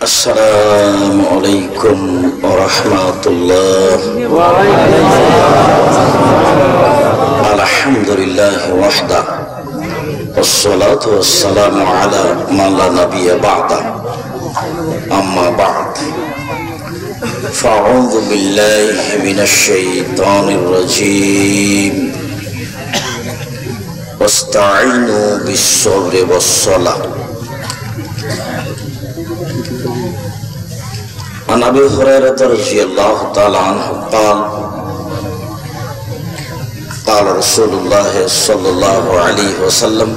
আসসালামু আলাইকুম ওয়া রাহমাতুল্লাহ। আলহামদুলিল্লাহ ওয়াহদা ওয়াসসালাতু ওয়াসসালামু আলা মান লা নাবিয়্যা বা'দা। আম্মা বা'দ। ফাআউযু বিল্লাহি মিনাশ শাইতানির রাজীম। ওয়াস্তাঈনু বিস-সাবরি ওয়াস-সালাহ। عن أبي هريرة رضي الله تعالى عنه قال قال رسول الله صلى الله عليه وسلم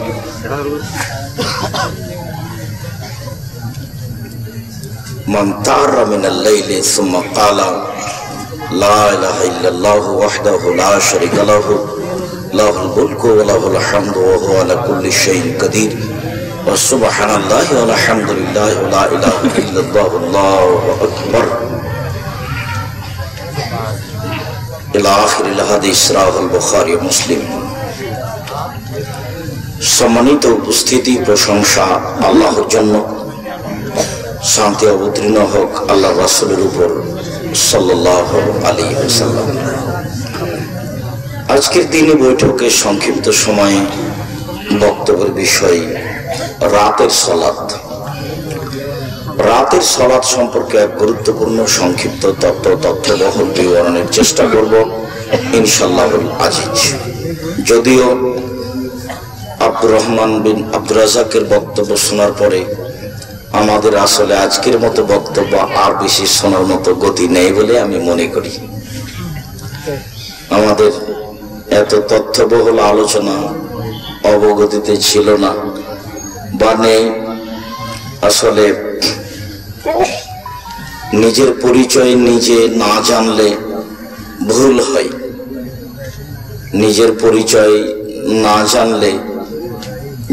من تعر من الليل ثم قال لا إله إلا الله وحده لا شريك له له الملك وله الحمد وهو على كل شيء قدير وسبحان الله والحمد لله ولا إله إلا الله الله أكبر إلى آخر الحديث رواه البخاري ومسلم। সম্মানিত উপস্থিতি, প্রশংসা আল্লাহর জন্য, শান্তি অবতীর্ণ হোক আল্লাহ রাসূলের উপর সাল্লাল্লাহু আলাইহি ওয়াসাল্লাম। আজকের দিনে বৈঠকে সংক্ষিপ্ত সময়ে বক্তব্যের বিষয় রাতের সালাত। রাতের সালাত সম্পর্কে এক গুরুত্বপূর্ণ সংক্ষিপ্ত তথ্যবহুল বিবরণের চেষ্টা করব ইনশাআল্লাহুল আজিজ। যদিও আব্দুর রহমান বিন আব্দুর রাজ্জাকের বক্তব্য শোনার পরে আমাদের আসলে আজকের মতো বক্তব্য আর বেশি শোনার মতো গতি নেই বলে আমি মনে করি। আমাদের এত তথ্যবহুল আলোচনা অবগতিতে ছিল না বা নেই। আসলে নিজের পরিচয় নিজে না জানলে ভুল হয়। নিজের পরিচয় না জানলে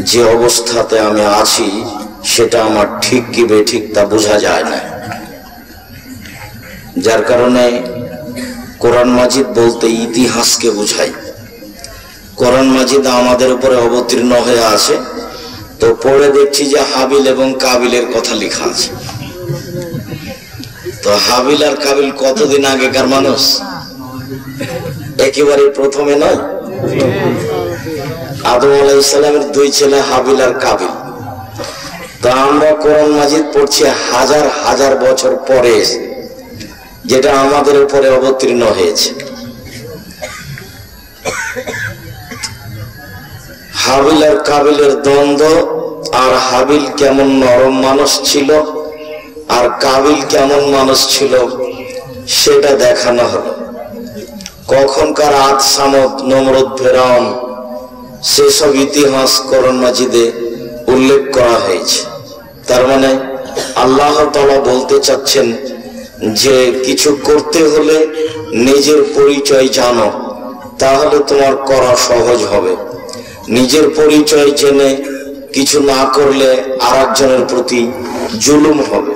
যে অবস্থাতে আমি আছি সেটা আমার ঠিক কি বেঠিক তা বোঝা যায় না। যার কারণে কোরআন মাজিদ বলতে ইতিহাসকে বোঝায়। কোরআন মাজিদ আমাদের উপরে অবতীর্ণ হয়ে আছে, তো পড়ে দেখছি যে হাবিল এবং কাবিলের কথা লেখা আছে। তো হাবিল আর কাবিল কতদিন আগেকার মানুষ? একেবারে প্রথমে নয়। আদম আলাইহিস সালামের দুই ছেলে হাবিল আর কাবিল। তা আমরা কোরআন মাজিদ পড়ছি হাজার হাজার বছর পরে, যেটা আমাদের উপরে অবতীর্ণ হয়েছে। হাবিল আর কাবিলের দ্বন্দ্ব, আর হাবিল কেমন নরম মানুষ ছিল আর কাবিল কেমন মানুষ ছিল সেটা দেখানো হলো। কখনকার আদ, সামদ, নমরুদ, ফেরাউন সেসব ইতিহাস কোরআন মাজিদে উল্লেখ করা হয়েছে। তার মানে আল্লাহ তাআলা বলতে চাচ্ছেন যে কিছু করতে হলে নিজের পরিচয় জানো, তাহলে তোমার করা সহজ হবে। নিজের পরিচয় জেনে কিছু না করলে আরেকজনের প্রতি জুলুম হবে।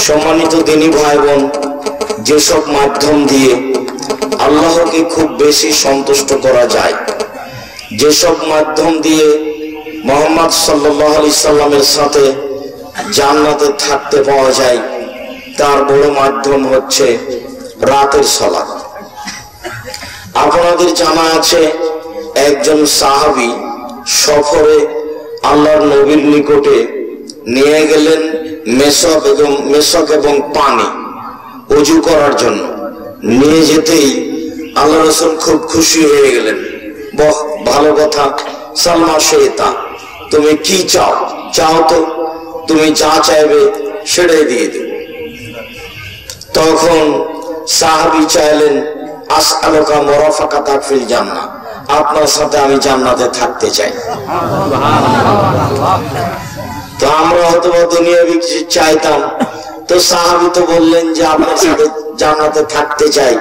সম্মানিত দিনী ভাই বোন, যেসব মাধ্যম দিয়ে আল্লাহকে খুব বেশি সন্তুষ্ট করা যায়, যেসব মাধ্যম দিয়ে মুহাম্মদ সাল্লাল্লাহু আলাইহি সাল্লামের সাথে জান্নাতে থাকতে পাওয়া যায়, তার বড় মাধ্যম হচ্ছে রাতের সালাত। আপনাদের জানা আছে একজন সাহাবী সফরে আল্লাহর নবীর নিকটে নিয়ে গেলেন মেশক এবং পানি ওযু করার জন্য। নিয়ে যেতেই আল্লাহ রাসূল খুব খুশি হয়ে গেলেন। বাহ, ভালো কথা, সালমা শেতা, তুমি কি চাও? চাও তো, তুমি যা চাইবে সেটাই দিয়ে দেব। তখন সাহাবী চাইলেন, আসআলুকা মুরাফাকাতা ফিল জান্নাহ, আপনার সাথে আমি জান্নাতে থাকতে চাই। তো আমরা হয়তো দুনিয়াবি কিছু চাইতাম, তো সাহাবী তো বললেন যে আপনার সাথে জান্নাতে থাকতে চাই।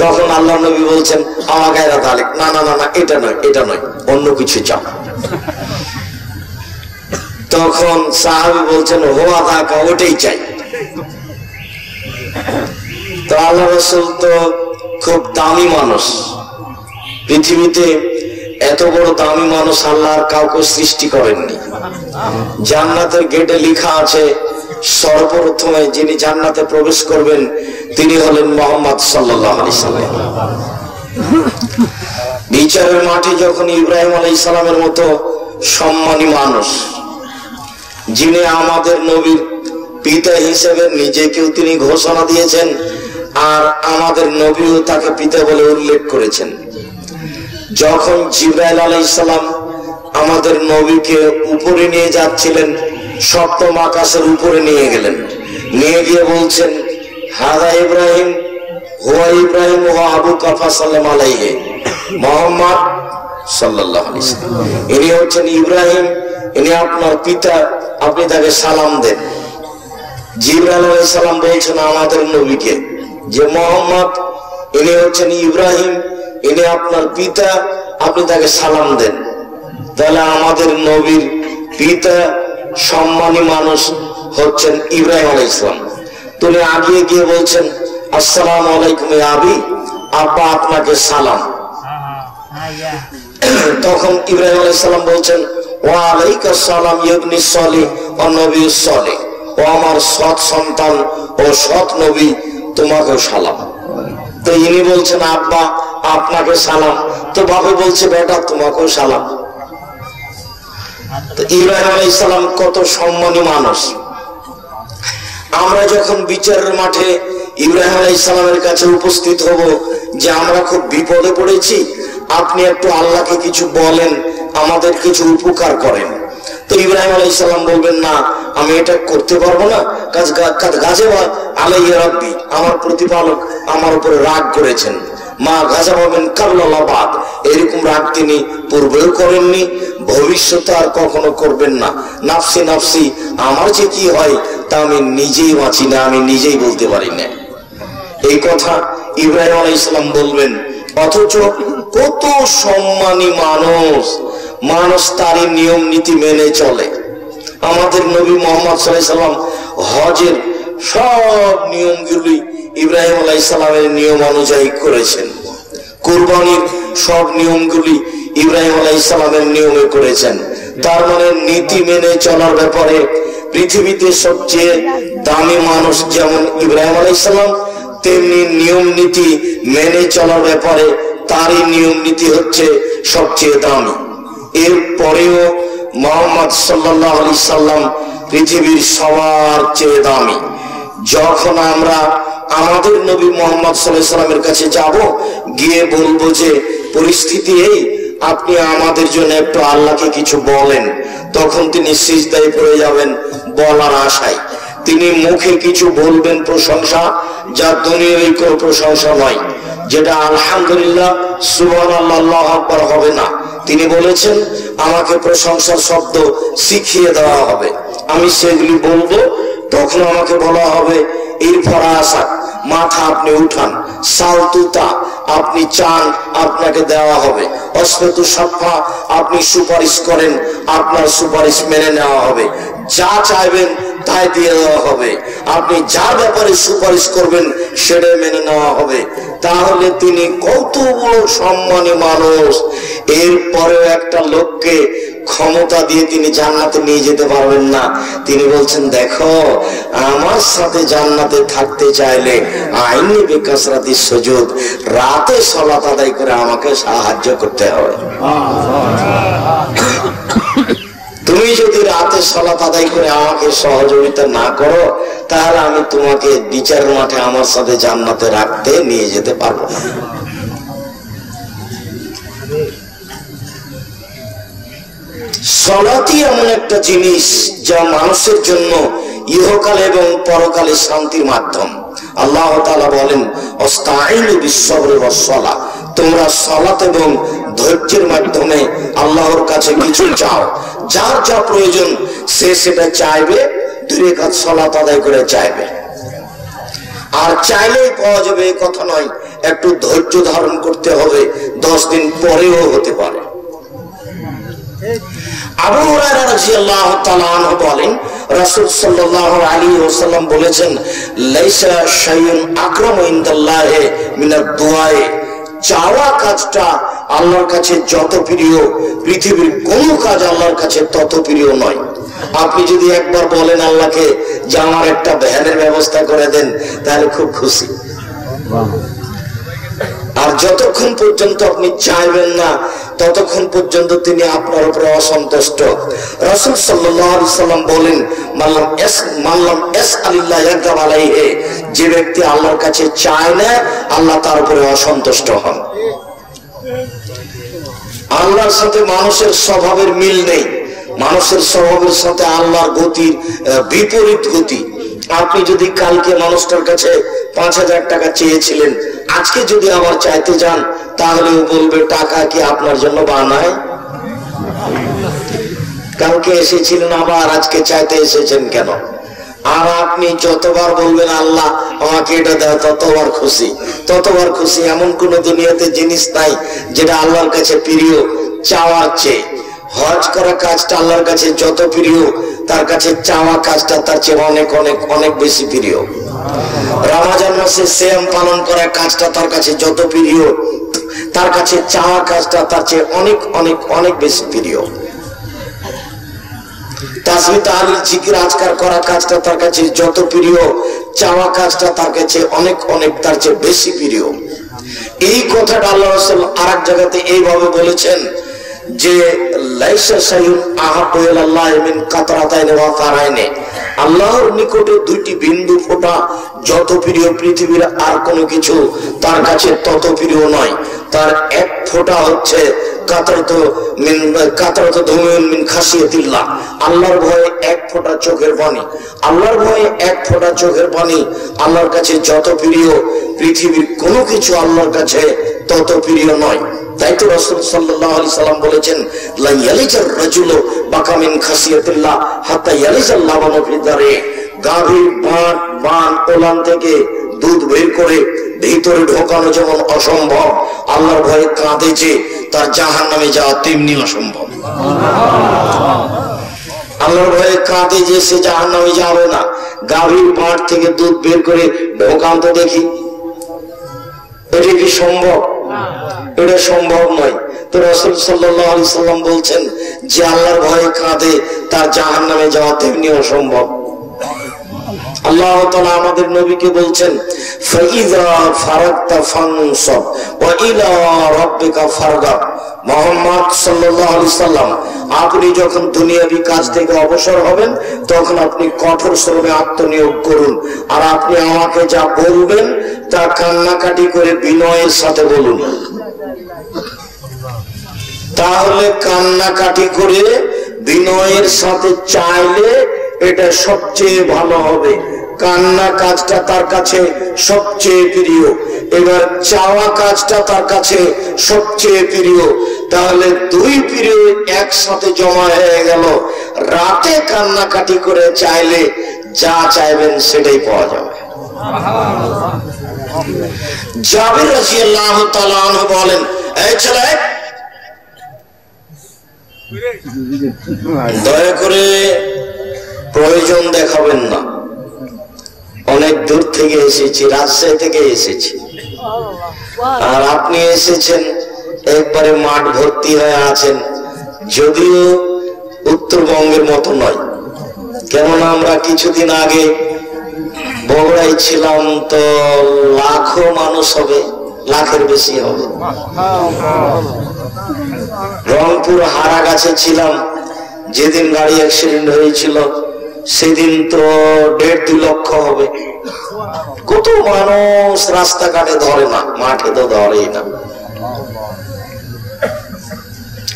তখন আল্লাহ নবী বলছেন, আমাগায়রা যালিক, না না না না, এটা নয়, এটা নয়, অন্য কিছু চাও। তখন সাহাবী বলছেন, হুয়া যাকা, ওটাই চাই। তো আল্লাহ রাসূল তো খুব দামি মানুষ, পৃথিবীতে এত বড় দামি মানুষ আল্লাহ আর কাউকে সৃষ্টি করেননি। জান্নাতের গেটে লেখা আছে সর্বপ্রথমে যিনি জান্নাতে প্রবেশ করবেন তিনি হলেন মুহাম্মদ সাল্লাল্লাহু আলাইহি সাল্লাম। বিচারের মাঠে যখন ইব্রাহিম আলাইহিস সালামের মতো সম্মানী মানুষ, যিনি আমাদের নবীর পিতা হিসেবে নিজেকেও তিনি ঘোষণা দিয়েছেন, আর আমাদের নবীও তাকে পিতা বলে উল্লেখ করেছেন, যখন জিবরাইল আলাইহিস সালাম আমাদের নবীকে উপরে নিয়ে যাচ্ছিলেন, সপ্তম আকাশের উপরে নিয়ে গেলেন, নিয়ে গিয়ে বলছেন হাদা ইব্রাহিম হুয়া ইব্রাহিম ওয়া আবুকা ফাসাল্লাম আলাইহি, মুহাম্মদ সাল্লাল্লাহু আলাইহি সাল্লাম ইনি হচ্ছেন ইব্রাহিম, ইনি আপনার পিতা, আপনি তাকে সালাম দেন। জিবরাইল আলাইহিস সালাম বলছেন আমাদের নবীকে যে মুহাম্মদ ইনি হচ্ছেন ইব্রাহিম, ইনি আপনার পিতা, আপনি তাকে সালাম দেন। তাহলে আমাদের নবীর পিতা সম্মানী মানুষ হচ্ছেন ইব্রাহিম আলাইহিস সালাম। তিনি আগিয়ে গিয়ে বলছেন আসসালামু আলাইকুম ইয়া আবি, আব্বা আপনাকে সালাম। তখন ইব্রাহিম আলাইহিস সালাম বলছেন ওয়া আলাইকাস সালাম ইবনি সলিহ ওয়া নবিয়্যুস সলিহ, ও আমার সৎ সন্তান ও সৎ নবী, তোমাকেও সালাম। তো ইনি বলছেন আব্বা আপনাকে সালাম, তো বাবা বলছে বেটা তোমাকেও সালাম। তো ইব্রাহিম আলাইহিস সালাম কত সম্মানী মানুষ। আমরা যখন বিচারের মাঠে ইব্রাহিম আলাইহিস সালামের কাছে উপস্থিত হব যে আমরা খুব বিপদে পড়েছি, আপনি একটু আল্লাহকে কিছু বলেন, আমাদের কিছু উপকার করেন, তো ইব্রাহিম আলাইহিস সালাম বলবেন না আমি এটা করতে পারবো না, গাজেবা আলাইয়া রাব্বি, আমার প্রতিপালক আমার উপরে রাগ করেছেন, মা গাজাবাবেন কাল্লাবাদ, এরকম রাগ তিনি পূর্বেও করেননি, ভবিষ্যতে আর কখনো করবেন না। নাফসি নাফসি, আমার যে কি হয় তা আমি নিজেই বাঁচি না, আমি নিজেই বলতে পারি না। এই কথা ইব্রাহিম আলাইহিস সালাম বলবেন, অথচ কত সম্মানী মানুষ তারই নিয়ম নীতি মেনে চলে। আমাদের নবী মুহাম্মদ সাল্লাল্লাহু আলাইহি সাল্লাম হজের সব নিয়মগুলি ইব্রাহিম আলাইহিস সালামের নিয়ম অনুযায়ী করেছেন, কুরবানির সব নিয়মগুলি ইব্রাহিম আলাইহিস সালামের নিয়মে করেছেন। তার মানে নীতি মেনে চলার ব্যাপারে পৃথিবীতে সবচেয়ে দামি মানুষ যেমন ইব্রাহিম আলাইহিস সালাম, তেমনি নিয়ম নীতি মেনে চলার ব্যাপারে তারই নিয়ম নীতি হচ্ছে সবচেয়ে দামি। এর পরেও মুহাম্মদ সাল্লাল্লাহু আলাইহি সাল্লাম পৃথিবীর সবার চেয়ে দামি। যখন আমরা আমাদের নবী মুহাম্মদ সাল্লাল্লাহু আলাইহি সাল্লামের কাছে যাব, গিয়ে বলবো যে পরিস্থিতি এই, আপনি আমাদের জন্য একটু আল্লাহকে কিছু বলেন, তখন তিনি সিজদায় পড়ে যাবেন বলার আশায়। তিনি মুখে কিছু বলবেন প্রশংসা, যা দুনিয়ার কোনো প্রশংসা নয়, যেটা আলহামদুলিল্লাহ সুবহানাল্লাহ আল্লাহু আকবার হবে না। তিনি বলেছেন আমাকে প্রশংসার শব্দ শিখিয়ে দেওয়া হবে, আমি সেগুলি বলবো, তখন আমাকে বলা হবে ইরফা রাসাক, মাথা আপনি উঠান, সালতুতা আপনি চান আপনাকে দেওয়া হবে, অসফাতু সাফা আপনি সুপারিশ করেন আপনার সুপারিশ মেনে নেওয়া হবে, যা চাইবেন তাই দিয়ে দেওয়া হবে, আপনি যার ব্যাপারে সুপারিশ করবেন সেটা মেনে নেওয়া হবে। তাহলে তিনি কত বড় সম্মানী মানুষ। এরপরেও একটা লোককে ক্ষমতা দিয়ে তিনি জান্নাতে নিয়ে যেতে পারবেন না। তিনি বলছেন দেখো আমার সাথে জান্নাতে থাকতে চাইলে আইনি বিকাশরাতি সুজুদ, রাতে সালাত আদায় করে আমাকে সাহায্য করতে হবে। তুমি যদি রাতে সালাত আদায় করে আমাকে সহযোগিতা না করো, তাহলে আমি তোমাকে বিচারের মাঠে আমার সাথে জান্নাতে রাখতে নিয়ে যেতে পারবো না। সালাতই এমন একটা জিনিস যা মানুষের জন্য ইহকালে এবং পরকালে শান্তির মাধ্যম। আল্লাহ তাআলা বলেন আস্তাঈনু বিস-সাবরি ওয়াস-সালাহ, তোমরা সালাত এবং ধৈর্যের মাধ্যমে আল্লাহর কাছে কিছু চাও, যার যা প্রয়োজন সে সেটা চাইবে, 2 রাকাত সালাত আদায় করে চাইবে। আর চাইলেই পাওয়া যাবে এই কথা নয়, একটু ধৈর্য ধারণ করতে হবে, 10 দিন পরেও হতে পারে। আবু হুরায়রা রাদিয়াল্লাহু তাআলা আনহু বলেন রাসূল সাল্লাল্লাহু আলাইহি ওয়াসাল্লাম বলেছেন লাইসা শাইউন আকরামু ইনদাল্লাহি মিনাদ দুআয়ে, চাওয়া কাজটা আল্লাহর কাছে যত প্রিয়, পৃথিবীর কোন কাজ আল্লাহর কাছে তত প্রিয় নয়। আপনি যদি একবার বলেন আল্লাহকে যে আমার একটা ভ্যানের ব্যবস্থা করে দেন, তাহলে খুব খুশি। আর যতক্ষণ পর্যন্ত আপনি চাইবেন না, ততক্ষণ পর্যন্ত তিনি আপনার উপরে অসন্তুষ্ট। রাসূল সাল্লাল্লাহু আলাইহি সাল্লাম বলেন, মাল্লাম ইয়াসআলিল্লাহ ইয়াগদাব আলাইহি, যে ব্যক্তি আল্লাহর কাছে চায় না, আল্লাহ তার উপরে অসন্তুষ্ট হন। আল্লাহর সাথে মানুষের স্বভাবের মিল নেই, মানুষের স্বভাবের সাথে আল্লাহর গতির বিপরীত গতি। আপনি যদি কালকে মানুষটার কাছে 5,000 টাকা চেয়েছিলেন, আজকে যদি আবার চাইতে যান, তাহলে ও বলবে টাকা কি আপনার জন্য বানায়? কালকে এসেছিলেন, আবার আজকে চাইতে এসেছেন কেন? আর আপনি যতবার বলবেন আল্লাহ আমাকে এটা দাও, ততবার খুশি, ততবার খুশি। এমন কোন দুনিয়াতে জিনিস নাই যেটা আল্লাহর কাছে প্রিয় চাওয়ার চেয়ে। হজ করা কাজটা আল্লাহর কাছে যত প্রিয়, তার কাছে চাওয়া কাজটা তার চেয়ে অনেক অনেক অনেক বেশি প্রিয়। রমজান মাসে সিয়াম পালন করা কাজটা তার কাছে যত প্রিয়, তার কাছে চাওয়া কাজটা তার চেয়ে অনেক অনেক অনেক বেশি প্রিয়। তাসবিহ তাহলিল জিকির আজকার করা কাজটা তার কাছে যত প্রিয়, চাওয়া কাজটা তার কাছে অনেক অনেক তার চেয়ে বেশি প্রিয়। এই কথাটা আল্লাহ রাসূল আরেক জায়গাতে এইভাবে বলেছেন যে লাইসা শাইউন আহাব্বু ইলাল্লাহি মিন কাতরাতাইনি ওয়া ফারাইনি, আল্লাহর নিকটে দুইটি বিন্দু ফোঁটা যত প্রিয়, পৃথিবীর আর কোনো কিছু তার কাছে তত প্রিয় নয়। তার এক ফোঁটা হচ্ছে কাতরাতু দুমুন মিন খাশিয়াতিল্লাহ, আল্লাহর ভয়ে এক ফোঁটা চোখের পানি। আল্লাহর ভয়ে এক ফোঁটা চোখের পানি আল্লাহর কাছে যত প্রিয়, পৃথিবীর কোনো কিছু আল্লাহর কাছে তত প্রিয় নয়। তাই তো রাসূল সাল্লাল্লাহু আলাইহি সাল্লাম বলেছেন, লা ইয়ালিজার রাজুলু বাকা মিন খাশিয়াতিল্লাহ হাত্তা ইয়ালিজাল লাবানু ফি দারে, গাভীর বান ওলান থেকে দুধ বের করে ভিতরে ঢোকানো যেমন অসম্ভব, আল্লাহর ভয়ে কাঁদে যে তার জাহান্নামে যাওয়া তেমনি অসম্ভব। আল্লাহর ভয়ে কাঁদে যে সে জাহান্নামে যাবে না। গাভীর বাঁট থেকে দুধ বের করে ঢোকান তো দেখি, এটা কি সম্ভব? এটা সম্ভব নয়। তো রাসূল সাল্লাল্লাহু আলাইহি সাল্লাম বলছেন যে আল্লাহর ভয়ে কাঁদে তার জাহান্নামে যাওয়া তেমনি অসম্ভব। আল্লাহ তাআলা আমাদের নবীকে বলছেন, ফাইযা ফারাগতা ফানসাব ওয়া ইলা রাব্বিকা ফারগাব। মুহাম্মদ সাল্লাল্লাহু আলাইহি সাল্লাম, আপনি যখন দুনিয়াবি কাজ থেকে অবসর হবেন, তখন আপনি কঠোর শ্রমে আত্মনিয়োগ করুন। আর আপনি আমাকে যা বলবেন তা কান্নাকাটি করে বিনয়ের সাথে বলুন। তাহলে কান্নাকাটি করে বিনয়ের সাথে চাইলে এটা সবচেয়ে ভালো হবে। কান্না কাজটা তার কাছে সবচেয়ে প্রিয়, এবার চাওয়া কাজটা তার কাছে সবচেয়ে প্রিয়। তাহলে দুই প্রিয় একসাথে জমা হয়ে গেল। রাতে কান্নাকাটি করে চাইলে যা চাইবেন সেটাই পাওয়া যাবে। জাবির রাদিয়াল্লাহু তাআলা আনহু বলেন, এই ছেলে, দয়া করে প্রয়োজন দেখাবেন না। অনেক দূর থেকে এসেছি, রাজশাহী থেকে এসেছি, আর আপনি এসেছেন একবারে মাঠ ভর্তি হয়ে আছেন। যদিও উত্তরবঙ্গের মতো নয়, কেননা আমরা কিছুদিন আগে বগুড়ায় ছিলাম, তো লাখো মানুষ হবে, লাখের বেশি হবে। রংপুর হারাগাছে ছিলাম, যেদিন গাড়ি অ্যাক্সিডেন্ট হয়েছিল সেদিন তো 1.5-2 লক্ষ হবে। কত মানুষ রাস্তাঘাটে ধরে না, মাঠে তো ধরেই না।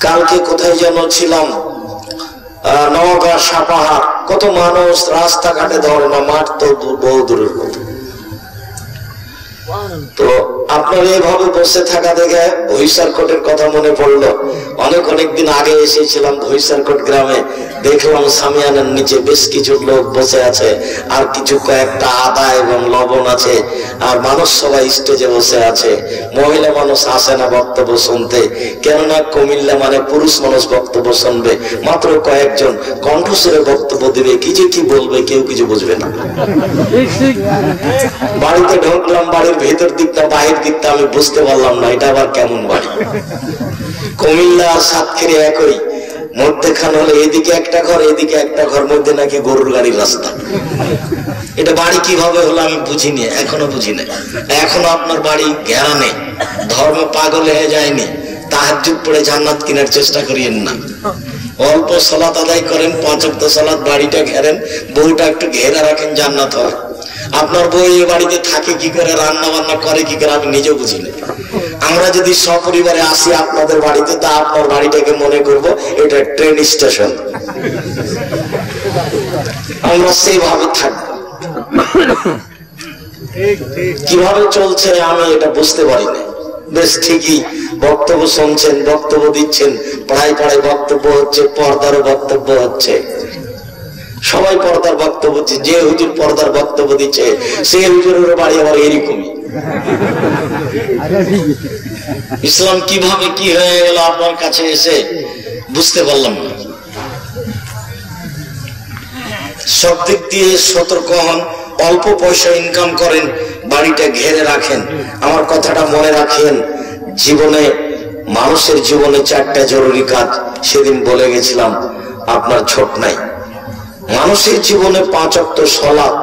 কালকে কোথায় যেন ছিলাম, নওগাঁ সাপাহার, কত মানুষ রাস্তাঘাটে ধরে না, মাঠ তো বহু দূরের কথা। তো আপনার এইভাবে বসে থাকা দেখে ভৈসারকোটের কথা মনে পড়লো। অনেক দিন আগে এসেছিলাম ভৈসারকোট গ্রামে, দেখলাম সামিয়ানার নিচে বেশ কিছু লোক বসে আছে, আর কিছু কয়েকটা আদা এবং লবণ আছে, আর মানুষ সবাই স্টেজে বসে আছে। মহিলা মানুষ আসে না বক্তব্য শুনতে, কেননা কুমিল্লা মানে পুরুষ মানুষ বক্তব্য শুনবে, মাত্র কয়েকজন কণ্ঠস্বরে বক্তব্য দিবে, কি যে কি বলবে কেউ কিছু বুঝবে না। বাড়িতে ঢুকলাম, বাড়ির ভেতর দিকটা বাহির দিকটা আমি বুঝতে পারলাম না, এটা আবার কেমন বাড়ি। কুমিল্লা আর সাতক্ষীরা একই, মধ্যেখানে হলে এদিকে একটা ঘর এদিকে একটা ঘর, মধ্যে নাকি গরুর গাড়ির রাস্তা। এটা বাড়ি কিভাবে হলো আমি বুঝিনি, এখনো বুঝি না। এখনো আপনার বাড়ি ঘেরা নেই, ধর্ম পাগল হয়ে যায়নি। তাহাজ্জুদ পড়ে জান্নাত কেনার চেষ্টা করিয়েন না। অল্প সালাত আদায় করেন, 5 ওয়াক্ত সালাত, বাড়িটা ঘেরেন, বউটা একটু ঘেরা রাখেন, জান্নাত হয়। আপনার বউ এই বাড়িতে থাকে কি করে, রান্না বান্না করে কি করে, আমি নিজেও বুঝি না। আমরা যদি সপরিবারে আসি আপনাদের বাড়িতে, তা আপনার বাড়িটাকে মনে করব এটা ট্রেন স্টেশন, আমরা সেইভাবে থাকবো। কিভাবে চলছে আমি এটা বুঝতে পারি না। বেশ ঠিকই বক্তব্য শুনছেন, বক্তব্য দিচ্ছেন, পাড়ায় পাড়ায় বক্তব্য হচ্ছে, পর্দারও বক্তব্য হচ্ছে, সবাই পর্দার বক্তব্য দিচ্ছে। যে হুজুর পর্দার বক্তব্য দিচ্ছে সে হুজুরের বাড়ি আবার এরকমই। ইসলাম কিভাবে কি হয়ে গেল আপনার কাছে এসে বুঝতে পারলাম না। সব দিক দিয়ে সতর্ক হন, অল্প পয়সা ইনকাম করেন, বাড়িটা ঘেরে রাখেন। আমার কথাটা মনে রাখেন, জীবনে, মানুষের জীবনে 4টা জরুরি কাজ সেদিন বলে গেছিলাম, আপনার ছোট নাই। মানুষের জীবনে 5 ওয়াক্ত সালাত,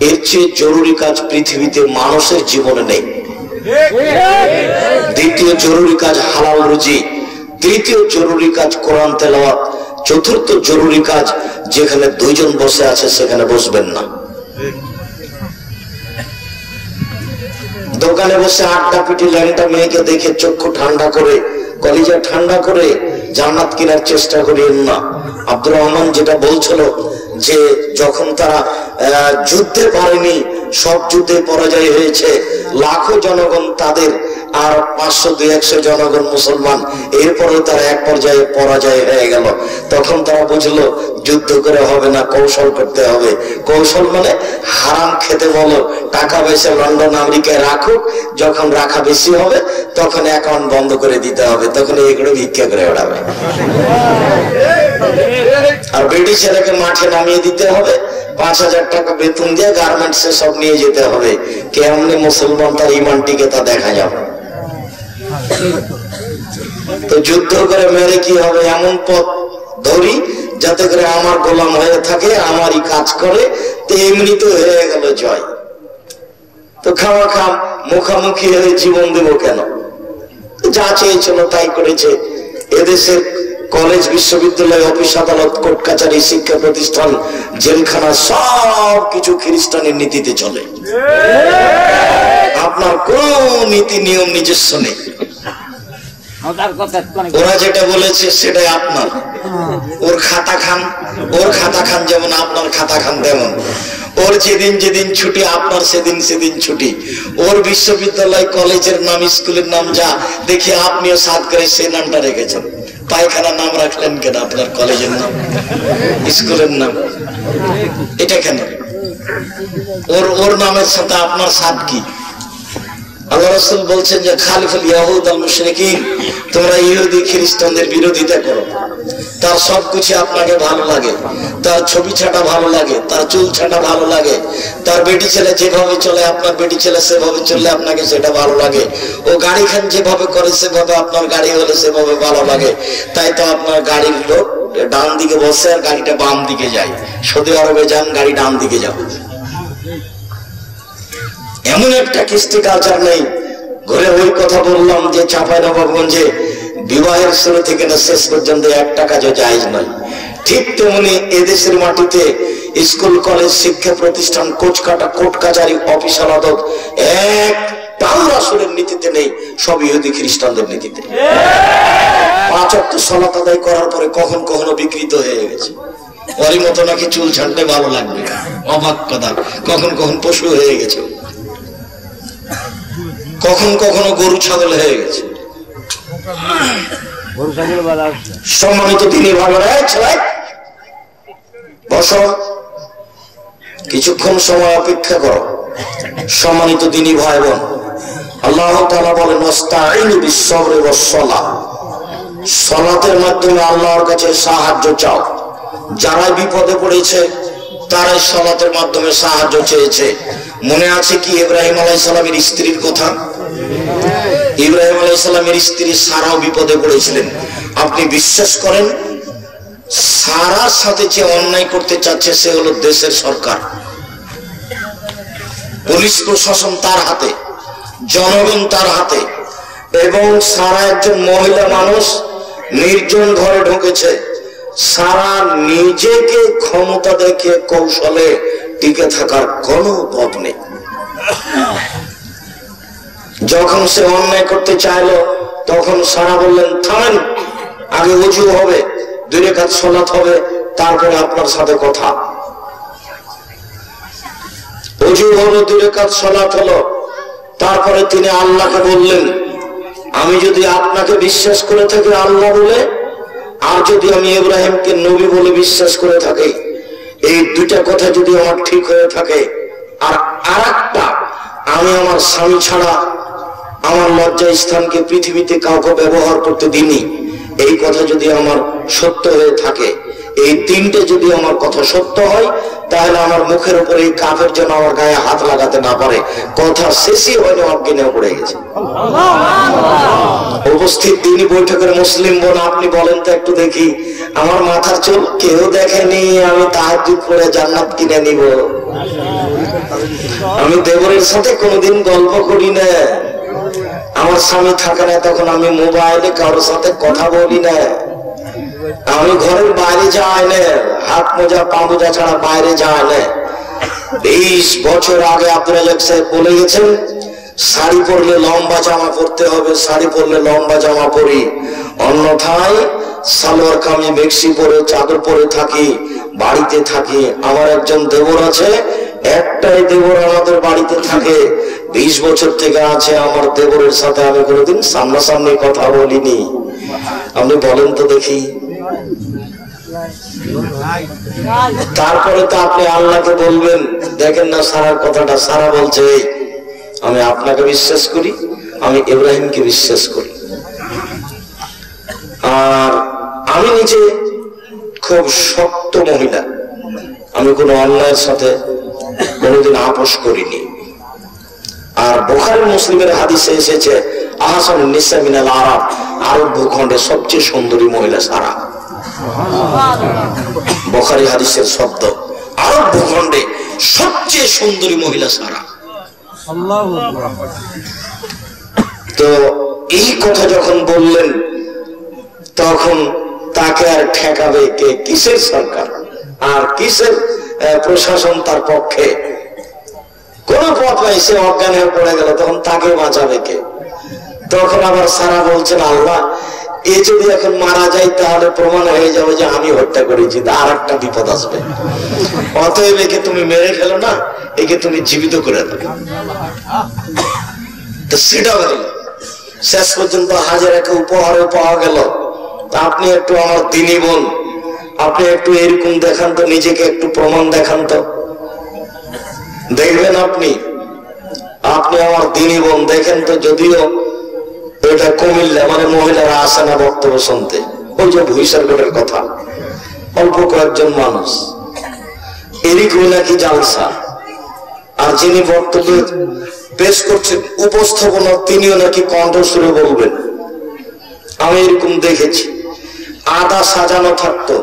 এর চেয়ে জরুরি কাজ পৃথিবীতে মানুষের জীবনে নেই। দ্বিতীয় জরুরি কাজ হালাল রুজি, তৃতীয় জরুরি কাজ কোরআন তেলাওয়াত, চতুর্থ জরুরি কাজ যেখানে 2 জন বসে আছে সেখানে বসবেন না। দোকানে বসে আড্ডা পিটি ল্যাংটা মেয়েকে দেখে চক্ষু ঠান্ডা করে, কলিজা ঠান্ডা করে জান্নাত কেনার চেষ্টা করিয়েন না। আব্দুর রহমান যেটা বলছিল যে যখন তারা যুদ্ধে পারেনি, সব যুদ্ধে পরাজয় হয়েছে, লাখো জনগণ তাদের আর 500-200 জনগণ মুসলমান, এরপরে তারা এক পর্যায়ে পরাজয় হয়ে গেল। তখন তারা বুঝলো যুদ্ধ করে হবে না, কৌশল করতে হবে। কৌশল মানে হারাম খেতে বলো, টাকা পয়সা লন্ডন আমেরিকায় রাখুক, যখন রাখা বেশি হবে তখন অ্যাকাউন্ট বন্ধ করে দিতে হবে, তখন এগুলো ভিক্ষা করে ওড়াবে। আর বেটি ছেলেকে মাঠে নামিয়ে দিতে হবে, 5000 টাকা বেতন দিয়ে গার্মেন্টসে সব নিয়ে যেতে হবে। কেমনে মুসলমান তার ইমানটিকে তা দেখা যাবে। তো যুদ্ধ করে মেরে কি হবে, এমন পথ ধরি যাতে করে আমার গোলাম হয়ে থাকে, আমারই কাজ করে, তো এমনিতে হয়ে গেল জয়। তো খাওয়া খাম মুখামুখি হয়ে জীবন দেব কেন? যা চেয়েছিল তাই করেছে। এদেশের কলেজ, বিশ্ববিদ্যালয়, অফিস আদালত, কোর্ট কাছারি, শিক্ষা প্রতিষ্ঠান, জেলখানা সব কিছু খ্রিস্টানের নীতিতে চলে। আপনার কোন নীতি নিয়ম নিজস্ব নেই। ওরা যেটা বলেছে সেটাই আপনার। ওর খাতা খান, ওর খাতা খান যেমন আপনার খাতা খান তেমন। ওর যেদিন যেদিন ছুটি আপনার সেদিন সেদিন ছুটি। ওর বিশ্ববিদ্যালয় কলেজের নাম, স্কুলের নাম যা দেখি আপনিও সাত করে সেই নামটা রেখেছেন। পায়খানার নাম রাখলেন কেন? আপনার কলেজের নাম, স্কুলের নাম, এটা কেন? ওর নামের সাথে আপনার সাথ কি? আল্লাহ রাসূল বলছেন যে খালিফুল ইয়াহুদ আল মুশরিকিন, তোমরা ইহুদি খ্রিস্টানদের বিরোধিতা করো। তার সবকিছু আপনাকে ভালো লাগে, তার ছবি ছাটা ভালো লাগে, তার চুল ছাটা ভালো লাগে, তার বেটি ছেলে যেভাবে চলে আপনার বেটি ছেলে সেভাবে চললে আপনাকে সেটা ভালো লাগে, ও গাড়ি খান যেভাবে করে সেভাবে আপনার গাড়ি হলে সেভাবে ভালো লাগে। তাই তো আপনার গাড়ির লোক ডান দিকে বসে আর গাড়িটা বাম দিকে যায়। সৌদি আরবে যান, গাড়ি ডান দিকে যাবে। এমন একটা কৃষ্টি কালচার নেই। ঘরে ওই কথা বললাম যে চাঁপাইনবাবগঞ্জে বিবাহের শুরু থেকে না শেষ পর্যন্ত 1 টাকাও জায়েজ নয়। ঠিক তেমনি এদেশের মাটিতে স্কুল, কলেজ, শিক্ষা প্রতিষ্ঠান, কোচকাটা, কোর্ট কাচারি, অফিস আদালত এক পাউরা সুরের নীতিতে নেই, সব ইহুদি খ্রিস্টানদের নীতিতে। 5 ওয়াক্ত সালাত আদায় করার পরে কখন কখনো বিকৃত হয়ে গেছে। ওরই মতো নাকি চুল ছাড়তে ভালো লাগবে, অবাক কথা। কখন কখন পশু হয়ে গেছে, কখন কখনো গরু ছাগল হয়ে গেছে। সম্মানিত দিনী ভাইরা, বসো, কিছুক্ষণ সময় অপেক্ষা করো। সম্মানিত দিনী ভাই বোন, আল্লাহ তাআলা বলেন ওয়াস্তাঈনু বিস-সাবরি ওয়াস-সালাহ, সালাতের মাধ্যমে আল্লাহর কাছে সাহায্য চাও। যারা বিপদে পড়েছে তারাই সালাতের মাধ্যমে সাহায্য চেয়েছে। মনে আছে কি ইব্রাহিম আলাইহিস সালামের স্ত্রীর কথা? ইব্রাহিম আলাইহিস সালামের স্ত্রী সারাও বিপদে পড়েছিলেন। আপনি বিশ্বাস করেন, সারার সাথে যে অন্যায় করতে চাচ্ছে সে হলো দেশের সরকার, পুলিশ প্রশাসন তার হাতে, জনগণ তার হাতে, এবং সারা একজন মহিলা মানুষ, নির্জন ঘরে ঢুকেছে। সারা নিজেকে ক্ষমতা দেখে কৌশলে টিকে থাকার কোনো পথ নেই। যখন সে অন্যায় করতে চাইলো তখন সারা বললেন, থামেন, আগে ওযু হবে, 2 রাকাত সালাত হবে, তারপরে আপনার সাথে কথা। ওযু হলো, 2 রাকাত সালাত হলো, তারপরে তিনি আল্লাহকে বললেন, আমি যদি আপনাকে বিশ্বাস করে থাকি আল্লাহ বলে, আর যদি আমি ইব্রাহিমকে নবী বলে বিশ্বাস করে থাকি, এই 2টা কথা যদি আমার ঠিক হয়ে থাকে, আর আরেকটা, আমি আমার স্বামী ছাড়া আমার লজ্জা স্থানকে পৃথিবীতে কাউকে ব্যবহার করতে দিইনি, এই কথা যদি আমার সত্য হয়ে থাকে, এই 3টে যদি আমার কথা সত্য হয়, তাহলে আমার মুখের উপরে এই কাফের যেন আমার গায়ে হাত লাগাতে না পারে। কথা শেষই হয়নি, অজ্ঞানে পড়ে গেছে। উপস্থিত দিনী বৈঠকের মুসলিম বোন, আপনি বলেন তো একটু দেখি, আমার মাথার চুল কেউ দেখেনি, আমি তাহাজ্জুদ পড়ে জান্নাত কিনে নিব? আমি দেবরের সাথে কোনোদিন গল্প করি না, আমার স্বামী থাকে না তখন আমি মোবাইলে কারোর সাথে কথা বলি না, আমি ঘরের বাইরে যাই না, হাত মোজা পা মোজা ছাড়া বাইরে যায় না। 20 বছর আগে আব্দুল রাজ্জাক সাহেব বলে গেছেন, শাড়ি পরলে লম্বা জামা পরতে হবে, শাড়ি পরলে লম্বা জামা পরি, অন্যথায় সালোয়ার কামিজ মেক্সি পরে চাদর পরে থাকি, বাড়িতে থাকি। আমার একজন দেবর আছে, একটাই দেবর আমাদের বাড়িতে থাকে, 20 বছর থেকে আছে। আমার দেবরের সাথে আমি কোনোদিন সামনাসামনি কথা বলিনি। আপনি বলেন তো দেখি। তারপরে তো আপনি আল্লাহকে বলবেন, দেখেন না সারার কথাটা, সারা বলছে আমি আপনাকে বিশ্বাস করি, আমি ইব্রাহিমকে বিশ্বাস করি, আর আমি নিজে খুব শক্ত মহিলা, আমি কোনো অন্যায়ের সাথে কোনোদিন আপোষ করিনি। আর বুখারী মুসলিমের হাদিসে এসেছে, আহসানুন নিসা মিনাল আরব, আরব ভূখণ্ডের সবচেয়ে সুন্দরী মহিলা সারা। বুখারী হাদিসের শব্দ, আরব ভূখণ্ডে সবচেয়ে সুন্দরী মহিলা সারা। তো এই কথা যখন বললেন, তখন তাকে আর ঠেকাবে কে? কিসের সরকার আর কিসের প্রশাসন? তার পক্ষে কোন পথ নাই, সে অজ্ঞান হয়ে পড়ে গেল, তখন তাকে বাঁচাবে কে? তখন আবার সারা বলছেন, আল্লাহ, এ যদি এখন মারা যায় তাহলে প্রমাণ হয়ে যাবে যে আমি হত্যা করেছি, আর একটা বিপদ আসবে, অতএব একে তুমি মেরে ফেলো না, একে তুমি জীবিত করে দাও। তো সেটা হলো, শেষ পর্যন্ত হাজেরাকে উপহারে পাওয়া গেল। তা আপনি একটু আমার দিনী বোন, আপনি একটু এরকম দেখান তো, নিজেকে একটু প্রমাণ দেখান তো, দেখবেন আপনি আমার দিনী বোন দেখেন তো। যদিও এটা কুমিল্লা, মানে মহিলারা আসে না বক্তব্য শুনতে, ওই যে ভুইসারগড়ের কথা, অল্প কয়েকজন মানুষ, এরকম নাকি জালসা। আর যিনি বক্তব্য পেশ করছেন, উপস্থাপনা, তিনিও নাকি কণ্ঠস্বরে বলবেন। আমি এরকম দেখেছি, আদা সাজানো থাকতো,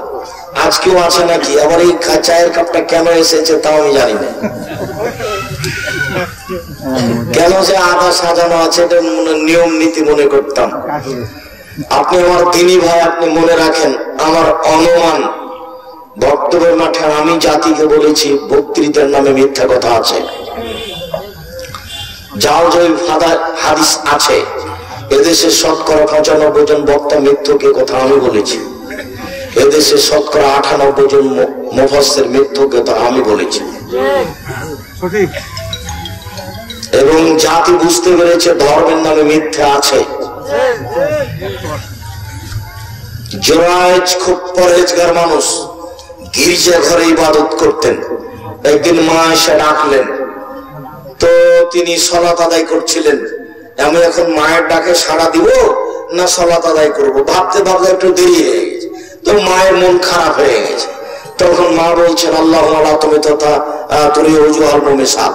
আজকেও আছে নাকি, আবার এই চায়ের কাপটা কেন এসেছে তাও আমি জানি না, কেন যে আদা সাজানো আছে এটা নিয়ম নীতি মনে করতাম। আপনি আমার দিনী ভাই, আপনি মনে রাখেন, আমার অনুমান বক্তব্যের মাঠে আমি জাতিকে বলেছি বক্তৃতার নামে মিথ্যা কথা আছে, যাও জয় হাদিস আছে, এদেশে শতকরা 95 জন বক্তা মিথ্যকে কথা আমি বলেছি, এদেশে শতকরা 98 জন মুফাসসির মিথ্যকে কথা আমি বলেছি। এবং জাতি বুঝতে পেরেছে ধর্মের নামে মিথ্যা আছে। জোরায়েজ খুব পরহেজগার মানুষ, গির্জা ঘরে ইবাদত করতেন। একদিন মা এসে ডাকলেন, তো তিনি সালাত আদায় করছিলেন। আমি এখন মায়ের ডাকে সাড়া দিব না সালাত আদায় করব, ভাবতে ভাবতে একটু দেরি হয়ে গেছে, তো মায়ের মন খারাপ হয়ে গেছে। তখন মা বলছেন, আল্লাহ তুমি তথা তুরি ওজুহাল মুমিসাত,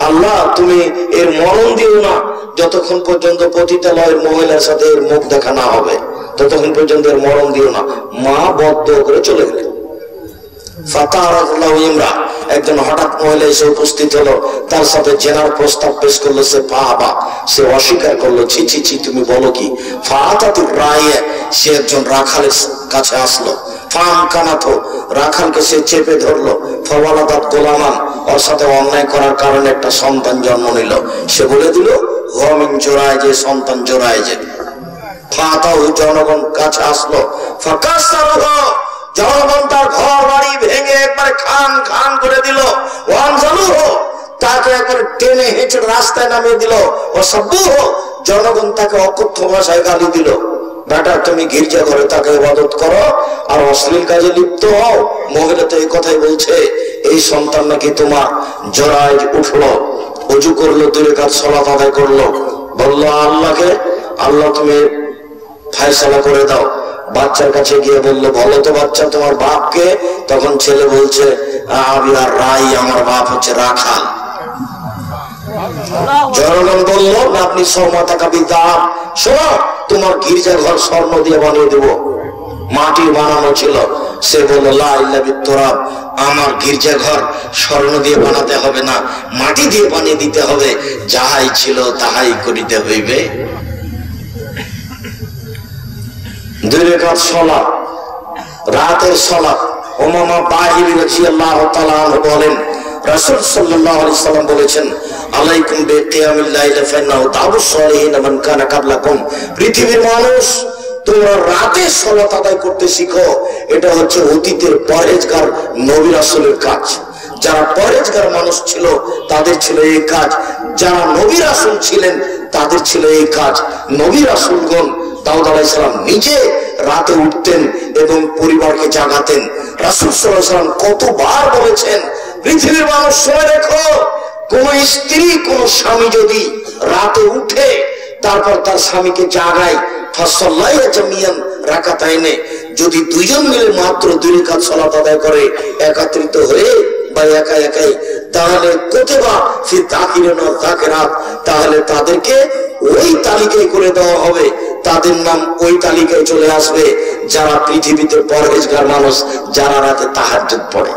আল্লাহ তুমি এর মরণ দিও না, যতক্ষণ পর্যন্ত পতিতালয়ের মহিলার সাথে এর মুখ দেখা না হবে ততক্ষণ পর্যন্ত এর মরণ দিও না। মা বদ্ধ করে চলে গেলেন। একজন হঠাৎ মহিলা এসে উপস্থিত হলো, তার সাথে জেনার প্রস্তাব পেশ করলো। সে অস্বীকার করলো, ছি ছি ছি, তুমি বলো কি? সে একজন রাখালের কাছে আসলো। রাখালকে সে চেপে ধরলো। গোলামান, ওর সাথে অন্যায় করার কারণে একটা সন্তান জন্ম নিল। সে বলে দিল হমিন জোড়ায় যে সন্তান জোড়ায় যে। জনগণ কাছে আসলো। জনগণ তার ঘর বাড়ি ভেঙে একবারে খান খান করে দিল। তাকে একবারে টেনে হেঁচে রাস্তায় নামিয়ে দিল। ও সব্বু জনগণ তাকে অকথ্য ভাষায় গালি দিল। বেটা, তুমি গির্জা ঘরে তাকে ইবাদত করো আর অশ্লীল কাজে লিপ্ত হও। মহিলা তো এই কথাই বলছে। এই সন্তান নাকি তোমার। জরায় উঠলো, উজু করলো, 2 রাকাত সালাত আদায় করলো, বললো আল্লাহকে, আল্লাহ তুমি ফায়সালা করে দাও। বাচ্চার কাছে গিয়ে বললো, বলো তো বাচ্চা তোমার বাপকে? তখন ছেলে বলছে, আমি আর রাই, আমার বাপ হচ্ছে রাখাল। জনগণ বললো, আপনি সৌমাতা কাবিদাম, শোনো, তোমার গির্জা ঘর স্বর্ণ দিয়ে বানিয়ে দেবো। মাটির বানানো ছিল। সে বলল, লা ইল্লা বিত্তুরাব, আমার গির্জা ঘর স্বর্ণ দিয়ে বানাতে হবে না, মাটি দিয়ে বানিয়ে দিতে হবে। যাহাই ছিল তাহাই করিতে হইবে। 2 রাকাত সালাত, রাতের সালাত। উমামা বাহিনী রাদিয়াল্লাহু তাআলা আনহু বলেন, রাসূল সাল্লাল্লাহু আলাইহি সাল্লাম বলেছেন, আলাইকুম বিকিয়ামিল লাইল ফাইন্নাহু দাবুস সালিহিন মান কানা ক্বাবলাকুম। পৃথিবীর মানুষ, তোমরা রাতে সালাত আদায় করতে শিখো। এটা হচ্ছে অতীতের পরহেজগার নবী রাসূলের কাজ। যারা পরহেজগার মানুষ ছিল তাদের ছিল এই কাজ। যারা নবী রাসূল ছিলেন তাদের ছিল এই কাজ। নবী রাসূলগণ দাউদ আলাইহিস সালাম নিজে রাতে উঠতেন এবং পরিবারকে জাগাতেন। রাসূল সাল্লাল্লাহু আলাইহি ওয়াসাল্লাম কতবার বলেছেন, পৃথিবীর মানুষ শুনে রেখো, কোন স্ত্রী, কোন স্বামী যদি রাতে উঠে তারপর তার স্বামীকে জাগায়, ফাসাল্লাইয়া জামিয়ান রাকাতাইনে, যদি 2 জন মিলে মাত্র 2 রাকাত সালাত আদায় করে একত্রিত হয়ে বা একা একাই, তাহলে কুতিবা ফি তাকিরিন ওয়া তাকিরাত, তাহলে তাদেরকে ওই তালিকায় করে দেওয়া হবে। তাদের নাম ওই তালিকায় চলে আসবে যারা পৃথিবীতে পরহেজগার মানুষ, যারা রাতে তাহাজ্জুদ পড়ে।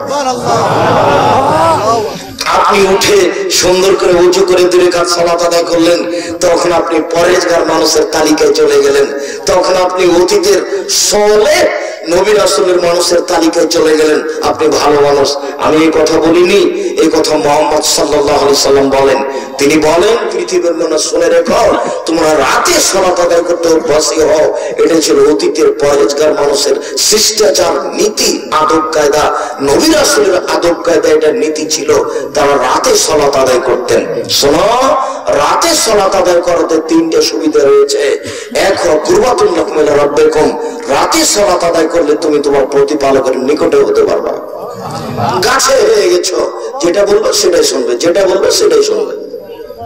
আপনি উঠে সুন্দর করে উঁচু করে 2 রাকাত সালাত আদায় করলেন, তখন আপনি পরহেজগার মানুষের তালিকায় চলে গেলেন। তখন আপনি অতীতের সলে নবী রাসূলের মানুষের তালিকায় চলে গেলেন। আপনি ভালো মানুষ। আমি এই কথা বলিনি, এই কথা মুহাম্মদ সাল্লাল্লাহু আলাইহি সাল্লাম বলেন। তিনি বলেন, পৃথিবীর মানুষ শুনে রেখো, তোমরা রাতে সালাত আদায় করতে অভ্যাসী হও। এটা ছিল অতীতের পরহেজগার মানুষের শিষ্টাচার, নীতি, আদব কায়দা। নবী রাসূলের আদব কায়দা, এটা নীতি ছিল। তারা রাতে সালাত আদায় করতেন। শোনো, রাতে সালাত আদায় করতে 3টে সুবিধা রয়েছে। এক হলো কুরবাতুন লাকুম ইলা রাব্বিকুম, রাতে সালাত আদায় করলে তুমি তোমার প্রতিপালকের নিকটে হতে পারবা। কাছে হয়ে গেছো, যেটা বলবো সেটাই শুনবে, যেটা বলবো সেটাই শুনবে।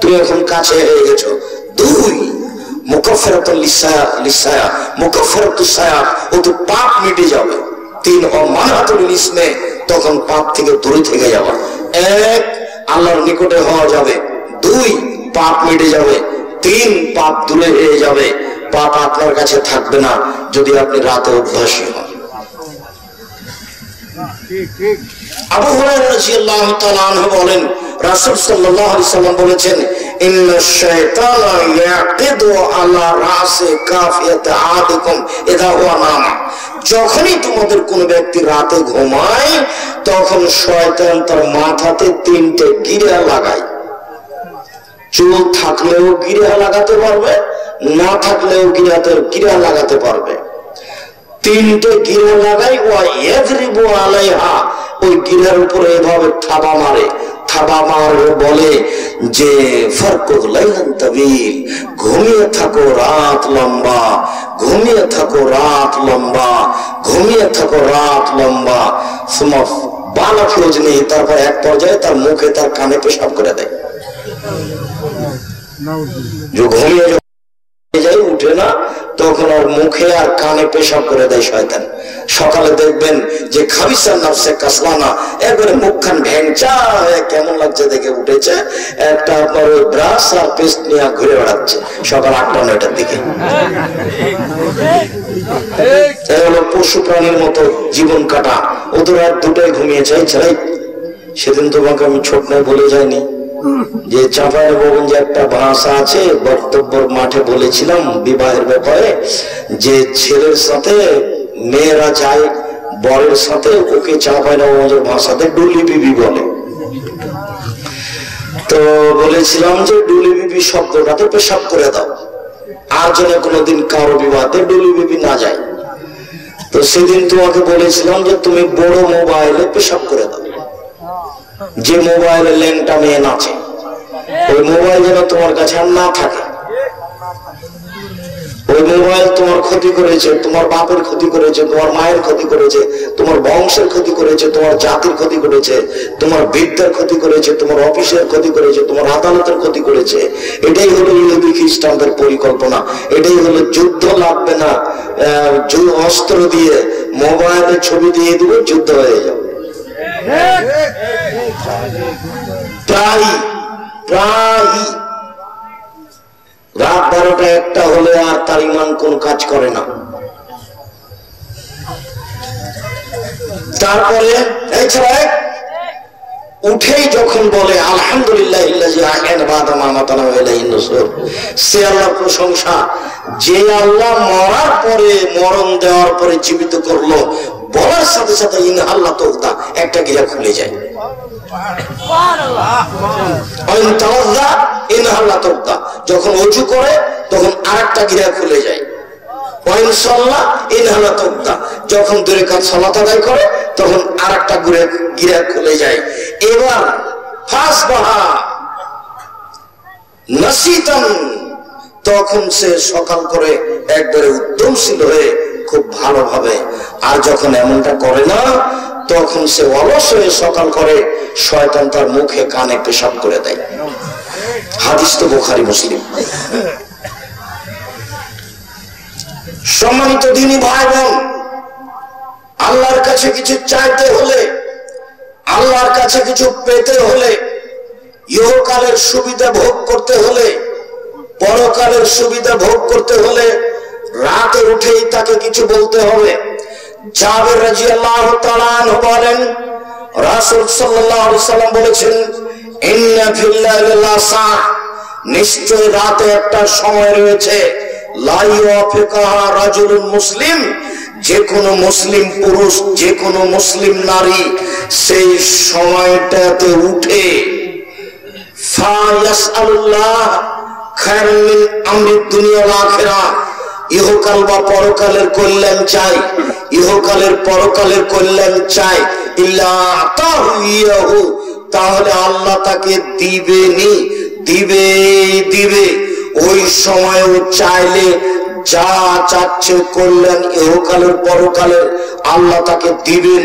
তুমি এখন কাছে হয়ে গেছো। 2 মুকাফফারাতুল লিসায়া, মুকাফফারাতুস সায়া, ও তো পাপ মিটে যাবে। 3 মানহাতুল ইসমে, তখন পাপ থেকে দূরে থেকে যাওয়া। 1 আল্লাহর নিকটে হওয়া যাবে, 2 পাপ মিটে যাবে, 3 পাপ দূরে হয়ে যাবে। পাপ আপনার কাছে থাকবে না যদি আপনি রাতে অভ্যাসী হন। আবু হুরায়রা রাদিয়াল্লাহু তাআলা আনহু বলেন, রাসূল সাল্লাল্লাহু আলাইহি সাল্লাম বলেছেন, ইন্নাশ শাইতানা ইয়াকিদু আলা রাসি কাফিয়াতি আহাদিকুম ইযা হুয়া নামা। যখনই তোমাদের কোন ব্যক্তি রাতে ঘুমায়, তখন শয়তান তার মাথাতে 3টে গিরা লাগায়। চুল থাকলেও গিরা লাগাতে পারবে, না থাকলেও গিরা লাগাতে পারবে। 3টে গিরা লাগাই, ওয়া ইয়াজরিবু আলাইহা, ওই গিরার উপরে এভাবে থাবা মারে। থাবা মারে বলে যে ফারকুদ লাইলান তাবিল, ঘুমিয়ে থাকো রাত লম্বা, ঘুমিয়ে থাকো রাত লম্বা, ঘুমিয়ে থাকো রাত লম্বা। সুমা বালা ফিউজনি, তারপর এক পর্যায়ে তার মুখে তার কানে পেশাব করে দেয়। যে ঘুমিয়ে যায়, উঠে না, তখন ওর মুখে আর কানে পেশাব করে দেয় শয়তান। সকালে দেখবেন যে খাবিসার নাফসে কাসলানা, একবারে মুখখান ভ্যাংচা হয়ে কেমন লাগছে দেখে উঠেছে, একটা আপনার ওই ব্রাশ আর পেস্ট নিয়ে ঘুরে বেড়াচ্ছে সকাল 8টা-9টার দিকে। হলো পশু প্রাণীর মতো জীবন কাটা। ওদের রাত 2টায় ঘুমিয়েছে। ছেড়াই সেদিন তোমাকে আমি ছোট নয় বলে যাইনি যে চাঁপাইয়ের ভবন যে একটা ভাষা আছে, বক্তব্যের মাঠে বলেছিলাম বিবাহের ব্যাপারে, যে ছেলের সাথে মেয়েরা যায় বরের সাথে, ওকে চাঁপাইয়ের ভাষাতে ডুলি বিবি বলে। তো বলেছিলাম যে ডুলি বিবি শব্দটাতে পেশাব করে দাও, আর যেন কোনোদিন কারো বিবাহে ডুলি বিবি না যায়। তো সেদিন তোমাকে বলেছিলাম যে তুমি বড় মোবাইলে পেশাব করে দাও, যে মোবাইলে ল্যাংটা মেয়ে নাচে, ওই মোবাইল যেন তোমার কাছে আর না থাকে। ওই মোবাইল তোমার ক্ষতি করেছে, তোমার বাপের ক্ষতি করেছে, তোমার মায়ের ক্ষতি করেছে, তোমার বংশের ক্ষতি করেছে, তোমার জাতির ক্ষতি করেছে, তোমার বিদ্যার ক্ষতি করেছে, তোমার অফিসের ক্ষতি করেছে, তোমার আদালতের ক্ষতি করেছে। এটাই হলো ইহুদি খ্রিস্টানদের পরিকল্পনা। এটাই হলো যুদ্ধ লাগবে না, অস্ত্র দিয়ে মোবাইলে ছবি দিয়ে দিব, যুদ্ধ হয়ে যাবে। প্রায় রাত 12টা-1টা হলে আর তার ইমান কোন কাজ করে না। তারপরে উঠেই যখন বলে আলহামদুলিল্লাহ, সে আল্লাহর প্রশংসা, যে আল্লাহ মরার পরে, মরণ দেওয়ার পরে জীবিত করলো, বলার সাথে সাথে ইনহাল্লাহ তৌতা, একটা গিরা খুলে যায়। যখন অজু করে তখন আরেকটা গিরা খুলে যায়। যখন 2 রাকাত সালাত আদায় করে তখন আরেকটা গিরা খুলে যায়। এবার তখন সে সকাল করে একবারে উদ্যমশীল হয়ে খুব ভালোভাবে, আর যখন এমনটা করে না তখন সে অলস হয়ে সকাল করে, শয়তান তার মুখে কানে পেশাব করে দেয়। হাদিস তো বুখারী মুসলিম। সম্মানিত দিনী ভাই বোন, আল্লাহর কাছে কিছু চাইতে হলে, আল্লাহর কাছে কিছু পেতে হলে, ইহকালের সুবিধা ভোগ করতে হলে, পরকালের সুবিধা ভোগ করতে হলে রাতে উঠেই তাকে কিছু বলতে হবে। জাবের রাদিয়াল্লাহু তাআলা আনহু বলেন, রাসূল সাল্লাল্লাহু আলাইহি সাল্লাম বলেছেন, ইন্না ফিল্লাহি লাসা, নিশ্চয় রাতে একটা সময় রয়েছে, লা ইউফিকাহা রাজুলুন মুসলিম, যে কোনো মুসলিম পুরুষ, যে কোনো মুসলিম নারী সেই সময়টাতে উঠে ফায়াসআলুল্লাহ খায়রান মিন আমরি দুনিয়া ওয়াল আখিরাহ, ইহকাল বা পরকালের কল্যাণ চাই, ইহকালের পরকালের কল্যাণ চাই, ইল্লা আতাহু ইয়াহু, তাহলে আল্লাহ তাকে দিবেনি, দিবে। ওই সময়ও চাইলে যা চাচ্ছে কল্যাণ ইহকালের পরকালের আল্লাহ তাকে দিবেন।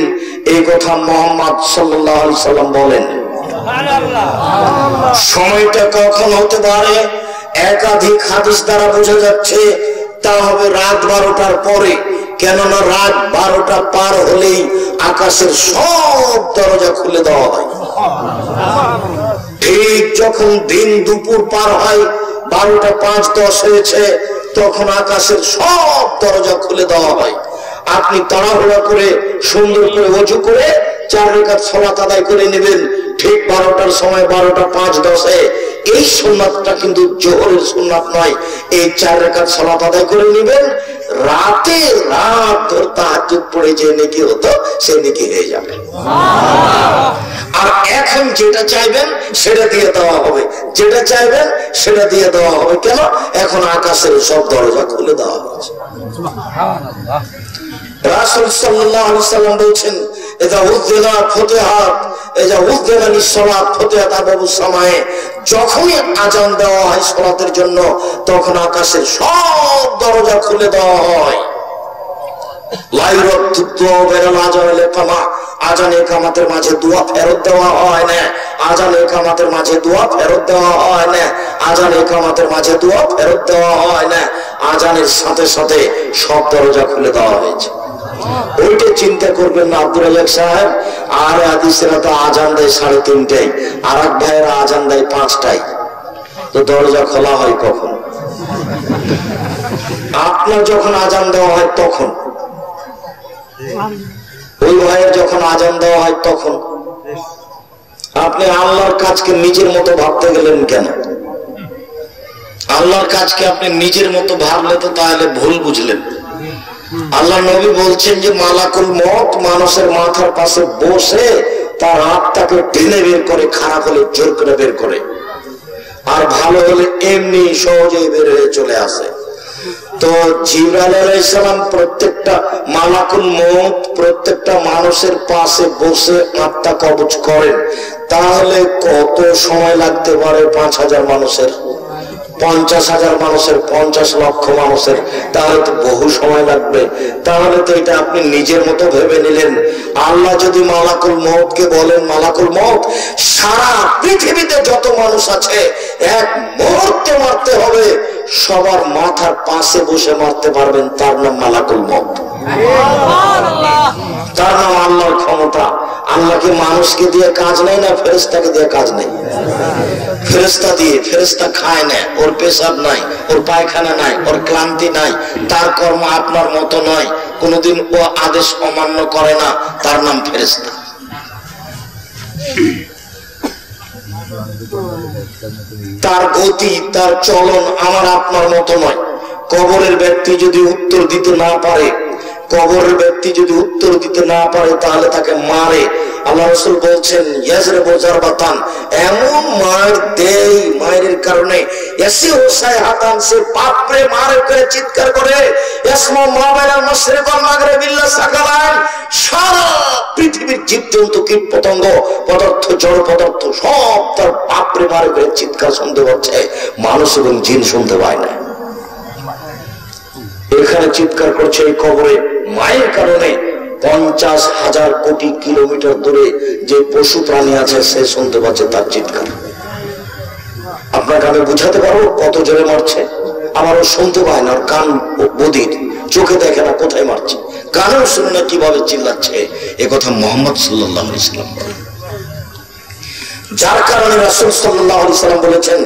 এই কথা মুহাম্মদ সাল্লাল্লাহু আলাইহি সাল্লাম বলেন। সময়টা কখন হতে পারে একাধিক হাদিস দ্বারা বোঝা যাচ্ছে, তা হবে রাত 12টার পরে। কেননা রাত 12টা পার হলেই আকাশের সব দরজা খুলে দেওয়া হয়। ঠিক যখন দিন দুপুর পার হয়, 12টা 5-10 হয়েছে, তখন আকাশের সব দরজা খুলে দেওয়া হয়। আপনি তাড়াহুড়া করে সুন্দর করে ওযু করে 4 রাকাত সালাত আদায় করে নেবেন, ঠিক 12টার সময় 12টা 5-10-এ। এই সুন্নাতটা কিন্তু জোহরের সুন্নাত নয়। এই 4 রাকাত সালাত আদায় করে নেবেন, রাতে রাত ধরে তাহাজ্জুদ পড়ে যে নেকি হতো সে নেকি হয়ে যাবে। আর এখন যেটা চাইবেন সেটা দিয়ে দেওয়া হবে, যেটা চাইবেন সেটা দিয়ে দেওয়া হবে। কেন? এখন আকাশের সব দরজা খুলে দেওয়া হয়েছে। রাসূল সাল্লাল্লাহু আলাইহি সাল্লাম বলেছেন, ইযা উযিনাত ফুতিহাত, ইযা উযিনানিস সালাত ফুতিহাত আবওয়াবুস সামায়ে, যখনই আযান দেওয়া হয় সালাতের জন্য তখন আকাশের সব দরজা খুলে দেওয়া হয়। আযান ইকামতের মাঝে দোয়া ফেরত দেওয়া হয় না, আযান ইকামতের মাঝে দোয়া ফেরত দেওয়া হয় না, আযান ইকামতের মাঝে দোয়া ফেরত দেওয়া হয় না। আজানের সাথে সাথে সব দরজা খুলে দেওয়া হয়েছে। ওইটা চিন্তা করবেন না আব্দুল রাজাক সাহেব, আর হাদিসেরা তো আজান দেয় 3:30টায়, আর এক ভাইয়েরা আজান দেয় 5টায়, তো দরজা খোলা হয় কখন? আপনার যখন আজান দেওয়া হয় তখন, ওই ভাইয়ের যখন আজান দেওয়া হয় তখন। আপনি আল্লাহর কাজকে নিজের মতো ভাবতে গেলেন কেন? আল্লাহর কাজকে আপনি নিজের মতো ভাবলে তো তাহলে ভুল বুঝলেন। আল্লাহ নবী বলছেন যে মালাকুল মউত মানুষের মাথার পাশে বসে তার আত্মাকে টেনে বের করে, খারাপ হলে জোর করে বের করে, আর ভালো হলে এমনি সহজেই বের হয়ে চলে আসে। তো জিবরাইল আলাইহিস সালাম প্রত্যেকটা মালাকুল মউত প্রত্যেকটা মানুষের পাশে বসে আত্মা কবজ করেন, তাহলে কত সময় লাগতে পারে? 5,000 মানুষের, 50,000 মানুষের, 50 লক্ষ মানুষের, তাহলে তো বহু সময় লাগবে। তাহলে তো এটা আপনি নিজের মতো ভেবে নিলেন। আল্লাহ যদি মালাকুল মউতকে বলেন, মালাকুল মউত সারা পৃথিবীতে যত মানুষ আছে এক মুহূর্তে মারতে হবে, সবার মাথার পাশে বসে মারতে পারবেন, তার নাম মালাকুল মউত, তার নাম আল্লাহর ক্ষমতা। আল্লাহকে মানুষকে দিয়ে কাজ নেই না, ফেরেশতাকে দিয়ে কাজ নেই। ফেরেশতা দিয়ে, ফেরেশতা খায় না, ওর পেশাব নাই, ওর পায়খানা নাই, ওর ক্লান্তি নাই, তার কর্ম আপনার মতো নয়, কোনোদিন ও আদেশ অমান্য করে না, তার নাম ফেরেশতা। তার গতি, তার চলন আমার আপনার মতো নয়। কবরের ব্যক্তি যদি উত্তর দিতে না পারে, কবরের ব্যক্তি যদি উত্তর দিতে না পারে তাহলে তাকে মারে। আল্লাহ রাসূল বলছেন ইয়াজরিবু জারবাতান, এমন মার দেয়, মায়ের কারণে এসি হোসায় হাতান, সে বাপরে মারে করে চিৎকার করে, ইসমু মা বাইনাল মাশরিক ওয়াল মাগরিব ইল্লা সাকালান, সারা পৃথিবীর জীবজন্তু কীট পতঙ্গ পদার্থ জড় পদার্থ সব তার বাপরে মারে করে চিৎকার শুনতে পাচ্ছে, মানুষ এবং জিন শুনতে পায় না। এখানে চিৎকার করছে এই কবরে মায়ের কারণে, 50,000 কোটি কিলোমিটার দূরে যে পশু প্রাণী আছে সে শুনতে পাচ্ছে তার চিৎকার। আপনাকে আমি বুঝাতে পারবো কত জোরে মারছে, আমারও শুনতে পায় না, কান বধির, চোখে দেখে না কোথায় মারছে, কানেও শুনে না কিভাবে চিল্লাচ্ছে। এ কথা মুহাম্মদ সাল্লাল্লাহু আলাইহি ওয়াসাল্লাম বলেন। যার কারণে রাসূল সাল্লাল্লাহু আলাইহি ওয়াসাল্লাম বলেছেন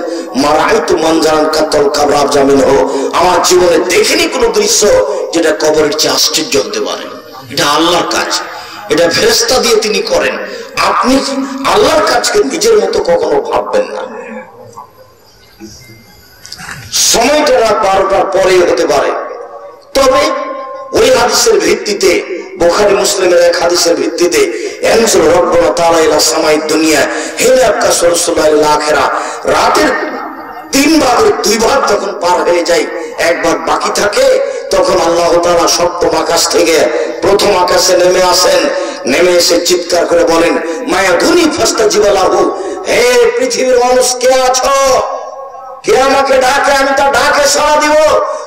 মারাইতু মানজারান কাতাল কাবরাব জামিনহু, আমার জীবনে দেখিনি কোনো দৃশ্য যেটা কবরের চেয়ে আশ্চর্য হতে পারে। এটা আল্লাহর কাজ, এটা ফেরেশতা দিয়ে তিনি করেন। আপনি আল্লাহর কাজকে নিজের মতো কখনো ভাববেন না। সময়টা রাত 12টার পরে হতে পারে, তবে ওই হাদিসের ভিত্তিতে, বুখারী মুসলিমের এক হাদিসের ভিত্তিতে, ইয়ানজুলু রাব্বুনা তাআলা ইলা সামাইদ দুনিয়া হিনা ইয়াবকা রাসূলুল্লাহিল আখিরা, রাতের 3 ভাগের 2 ভাগ তখন পার হয়ে যায়, 1 ভাগ বাকি থাকে, তখন আল্লাহ তাআলা সপ্তম আকাশ থেকে প্রথম আকাশে নেমে আসেন, নেমে এসে চিৎকার করে বলেন মায়া ধুনি ফাস্তাজিবা লাহু, হে পৃথিবীর মানুষ কে আছো, কে আমাকে ডাকে, আমি তার ডাকে সাড়া দিব।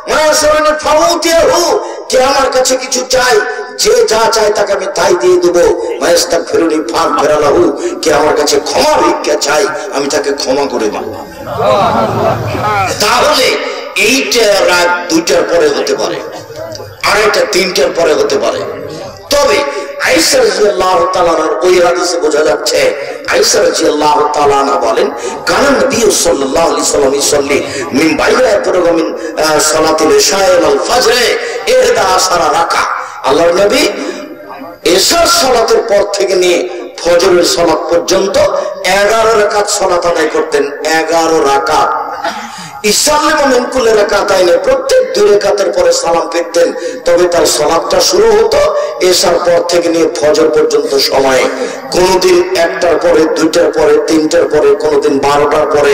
মায়া সরণে ফাউতিয়াহু, কে আমার কাছে কিছু চাই, যে যা চায় তাকে আমি তাই দিয়ে দেবো। মায়াস্তাগফিরুনি ফাগফিরা লাহু, কে আমার কাছে ক্ষমা ভিক্ষা চাই, আমি তাকে ক্ষমা করে দেব। তাহলে এইটা রাত 2টার পরে হতে পারে, আর এটা 3টার পরে হতে পারে। তবে আয়েশা রাদিয়াল্লাহু তাআলা ওই হাদিসে বোঝা যাচ্ছে, আয়েশা রাদিয়াল্লাহু তাআলা বলেন কানা নবী সাল্লাল্লাহু আলাইহি ওয়াসাল্লাম ইসাল্লি মিন বাইনা ইয়াতরুমিন সালাতিল ইশা ওয়াল ফজর 11 রাকাত। আল্লাহর নবী ইশার সালাতের পর থেকে নিয়ে ফজরের সালাত পর্যন্ত 11 রাকাত সালাত আদায় করতেন, 11 রাকাত। ইসাল্লামু মিন কুল্লি রাকাতাইনে, প্রত্যেক 2 রাকাতের পরে সালাম ফিরতেন। তবে তার সালাতটা শুরু হতো এশার পর থেকে নিয়ে ফজর পর্যন্ত সময়ে, কোনদিন 1টার পরে, 2টার পরে, 3টার পরে, কোনদিন 12টার পরে।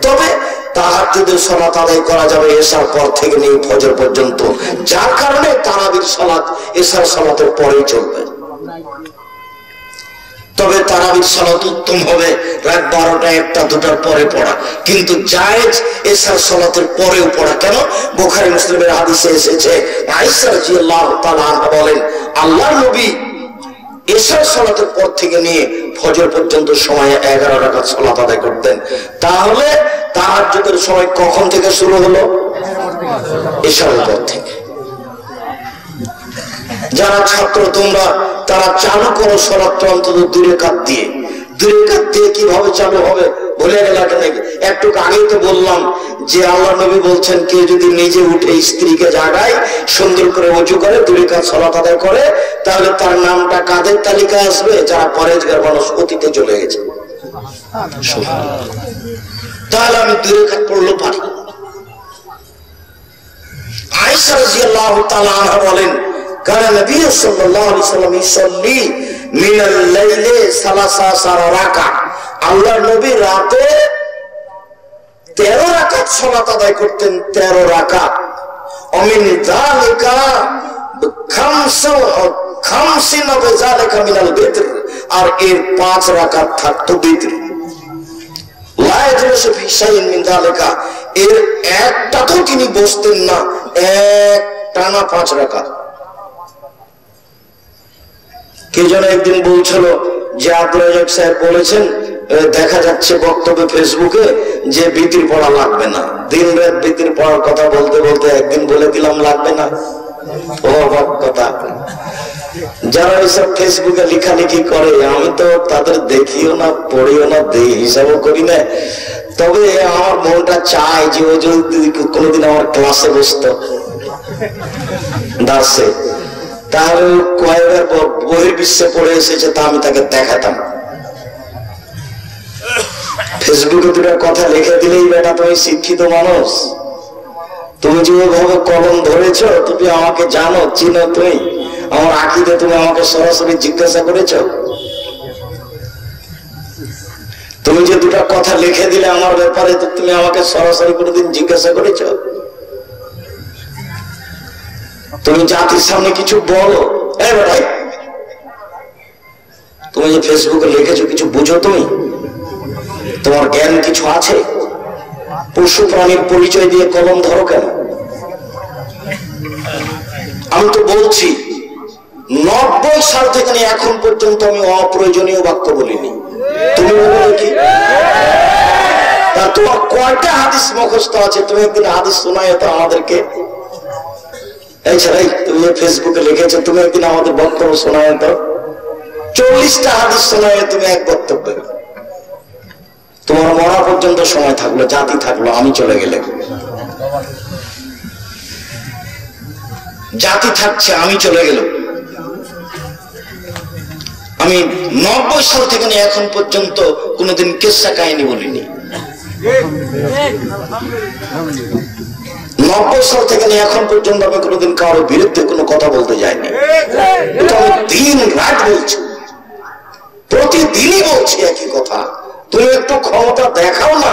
তবে তাহাজ্জুদের সালাত আদায় করা যাবে এশার পর থেকে নিয়ে ফজর পর্যন্ত, যার কারণে তারাবির সালাত এশার সালাতের পরেই চলবে। তবে তারাবির সালাত উত্তম হবে রাত 12টা, 1টা, 2টার পরে পড়া, কিন্তু জায়েজ এশার সালাতের পরেও পড়া। কেন? বুখারী মুসলিমের হাদিসে এসেছে, আয়েশা রাদিয়াল্লাহু তাআলা আনহা বলেন আল্লাহর নবী এশার সালাতের পর থেকে নিয়ে ফজর পর্যন্ত সময়ে 11 রাকাত সালাত আদায় করতেন। তাহলে তাহাজ্জুদের সময় কখন থেকে শুরু হলো? এশারের পর থেকে। যারা ছাত্র তোমরা তারা চালু করো সলাৎ অন্তত 2 রাকাত দিয়ে। 2 রাকাত দিয়ে কিভাবে চালু হবে বলে গেলাকে নাকি? একটু আগেই তো বললাম যে আল্লাহ নবী বলছেন কেউ যদি নিজে উঠে স্ত্রীকে জাগায় সুন্দর করে ওযু করে 2 রাকাত সালাত আদায় করে তাহলে তার নামটা কাদের তালিকায় আসবে? যারা পরেজগার মানুষ, অতীতে চলে গেছে। তাহলে আমি 2 রাকাত পড়লো পারি। আয়েশা রাদিয়াল্লাহু তাআলা আনহা বলেন কানা নবী সাল্লাল্লাহু আলাইহি ওয়াসাল্লাম ইসাল্লি মিনাল লাইলি 13 রাকাত। আল্লাহর নবী রাতে 13 রাকাত সালাত আদায় করতেন। 13 রাকাত। অমিন যালিকা খামসিনা বিযালিকা মিনাল বিতর। আর এর 5 রাকাত থাকতো বিতর। লা ইয়াজলিসু ফি শাইইন মিন যালিকা। এর একটাতেও তিনি বসতেন না, এক টানা 5 রাকাত। কে যেন একদিন বলছিল যে আব্দুল রাজ্জাক সাহেব বলেছেন, দেখা যাচ্ছে বক্তব্যে ফেসবুকে, যে বিতির পড়া লাগবে না। দিন রাত বিতির পড়ার কথা বলতে বলতে একদিন বলে দিলাম লাগবে না। ও অবাক কথা। যারা এইসব ফেসবুকে লেখালেখি করে আমি তো তাদের দেখিও না, পড়িও না, হিসাবও করি না। তবে আমার মনটা চায় যে ও যদি কোনোদিন আমার ক্লাসে বসতো দার্সে, তাহলে কয়েকবার বহির্বিশ্বে পড়ে এসেছে তা আমি তাকে দেখাতাম। ফেসবুকে 2টা কথা লিখে দিলেই বেটা তুমি শিক্ষিত মানুষ, তুমি যে ওইভাবে কলম ধরেছ, তুমি আমাকে জানো, চিনো, তুমি আমার আকীদা তুমি আমাকে সরাসরি জিজ্ঞাসা করেছ। তুমি যে 2টা কথা লিখে দিলে আমার ব্যাপারে, তুমি আমাকে সরাসরি কোনোদিন জিজ্ঞাসা করেছ? তুমি জাতির সামনে কিছু বলো, তুমি যে ফেসবুকে লিখেছো কিছু বুঝো? তুমি তোমার জ্ঞান কিছু আছে? পশু প্রাণীর পরিচয় দিয়ে কলম ধরো কেন? আমি তো বলছি 90 সাল থেকে এখন পর্যন্ত আমি অপ্রয়োজনীয় বাক্য বলিনি। তুমি বলো কি? তা তোমার কয়টা হাদিস মুখস্থ আছে? তুমি একদিন হাদিস শোনায় তো আমাদেরকে। এছাড়াই তুমি ফেসবুকে লিখেছো, তুমি একদিন আমাদের বক্তব্য শোনায় তো। 40টা হাদিস শোনায় তুমি এক বক্তব্য। তোমার মরা পর্যন্ত সময় থাকলো, জাতি থাকলো, আমি চলে গেলে। জাতি থাকছে, আমি চলে গেল। আমি 90 সাল থেকে এখন পর্যন্ত কোনোদিন কিসসা কাহিনী বলিনি। 90 সাল থেকে এখন পর্যন্ত আমি কোনোদিন কারোর বিরুদ্ধে কোনো কথা বলতে যাইনি। এটা আমি দিন রাত বলছি, প্রতিদিনই বলছি একই কথা। তুমি একটু ক্ষমতা দেখাও না,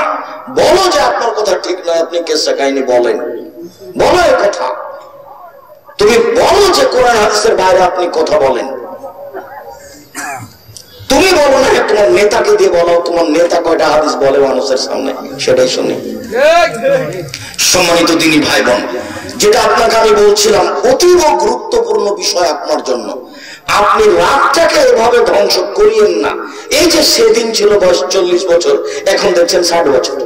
বলো যে আপনার কথা ঠিক নয়, আপনি কিসসা কাহিনী বলেন, বলো এই কথা। তুমি বলো যে কোরআন হাদিসের বাইরে আপনি কথা বলেন। তুমি বলো না, তোমার নেতাকে দিয়ে বলো, তোমার নেতা কয়টা হাদিস বলে মানুষের সামনে, সেটাই শুনি। সম্মানিত দিনী ভাই বোন, যেটা আপনাকে আমি বলছিলাম অতীব গুরুত্বপূর্ণ বিষয় আপনার জন্য। আপনি রাতটাকে এভাবে ধ্বংস করিয়েন না। এই যে সেদিন ছিল বয়স 40 বছর, এখন দেখছেন 60 বছর।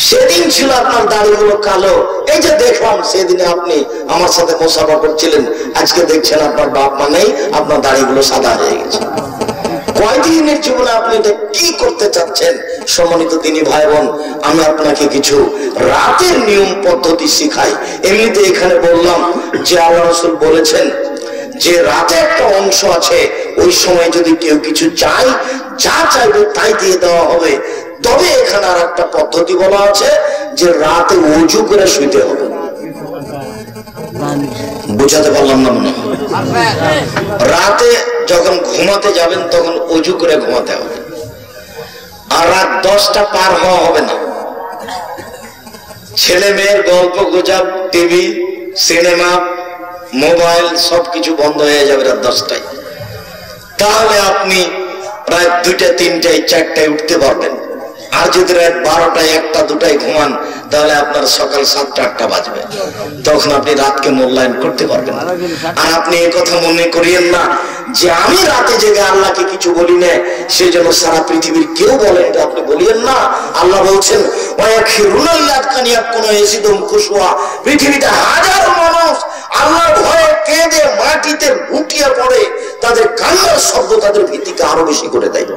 সেদিন ছিল আপনার দাড়িগুলো কালো, এই যে দেখলাম সেদিনে আপনি আমার সাথে মুসাফা করছিলেন, আজকে দেখছেন আপনার বাপ মা নেই, আপনার দাড়িগুলো সাদা হয়ে গেছে। কয়দিনের জীবনে আপনি এটা কি করতে চাচ্ছেন? সম্মানিত দিনী ভাই বোন, আমি আপনাকে কিছু রাতের নিয়ম পদ্ধতি শিখাই। এমনিতে এখানে বললাম যে আল্লাহ রাসূল বলেছেন যে রাতে একটা অংশ আছে, ওই সময় যদি কেউ কিছু চায়, যা চাইবে তাই দিয়ে দেওয়া হবে। তবে এখানে আর একটা পদ্ধতি বলা আছে যে রাতে ওযু করে শুইতে হবে। বুঝাতে পারলাম না মনে হয়? রাতে যখন ঘুমাতে যাবেন তখন ওযু করে ঘুমাতে হবে। আর রাত 10টা পার হওয়া হবে না। ছেলে মেয়ের গল্প গুজব, টিভি, সিনেমা, মোবাইল সবকিছু বন্ধ হয়ে যাবে রাত 10টায়। তাহলে আপনি রাত 2টা, 3টায়, 4টায় উঠতে পারবেন। আর যদি রাত 12টায়, 1টা, 2টায় ঘুমান, তাহলে আপনার সকাল 7টা, 8টা বাজবে। তখন আপনি রাতকে মূল্যায়ন করতে পারবেন না। আর আপনি এই কথা মনে করিয়েন না যে আমি রাতে জেগে আল্লাহকে কিছু বলি না, সেই জন্য সারা পৃথিবীর কেউ বলে, এটা আপনি বলিয়েন না। আল্লাহ বলছেন পৃথিবীতে হাজারো মানুষ আল্লাহর ভয়ে কেঁদে মাটিতে লুটিয়ে পড়ে, তাদের কান্নার শব্দ তাদের ভীতিকে আরো বেশি করে দেয়।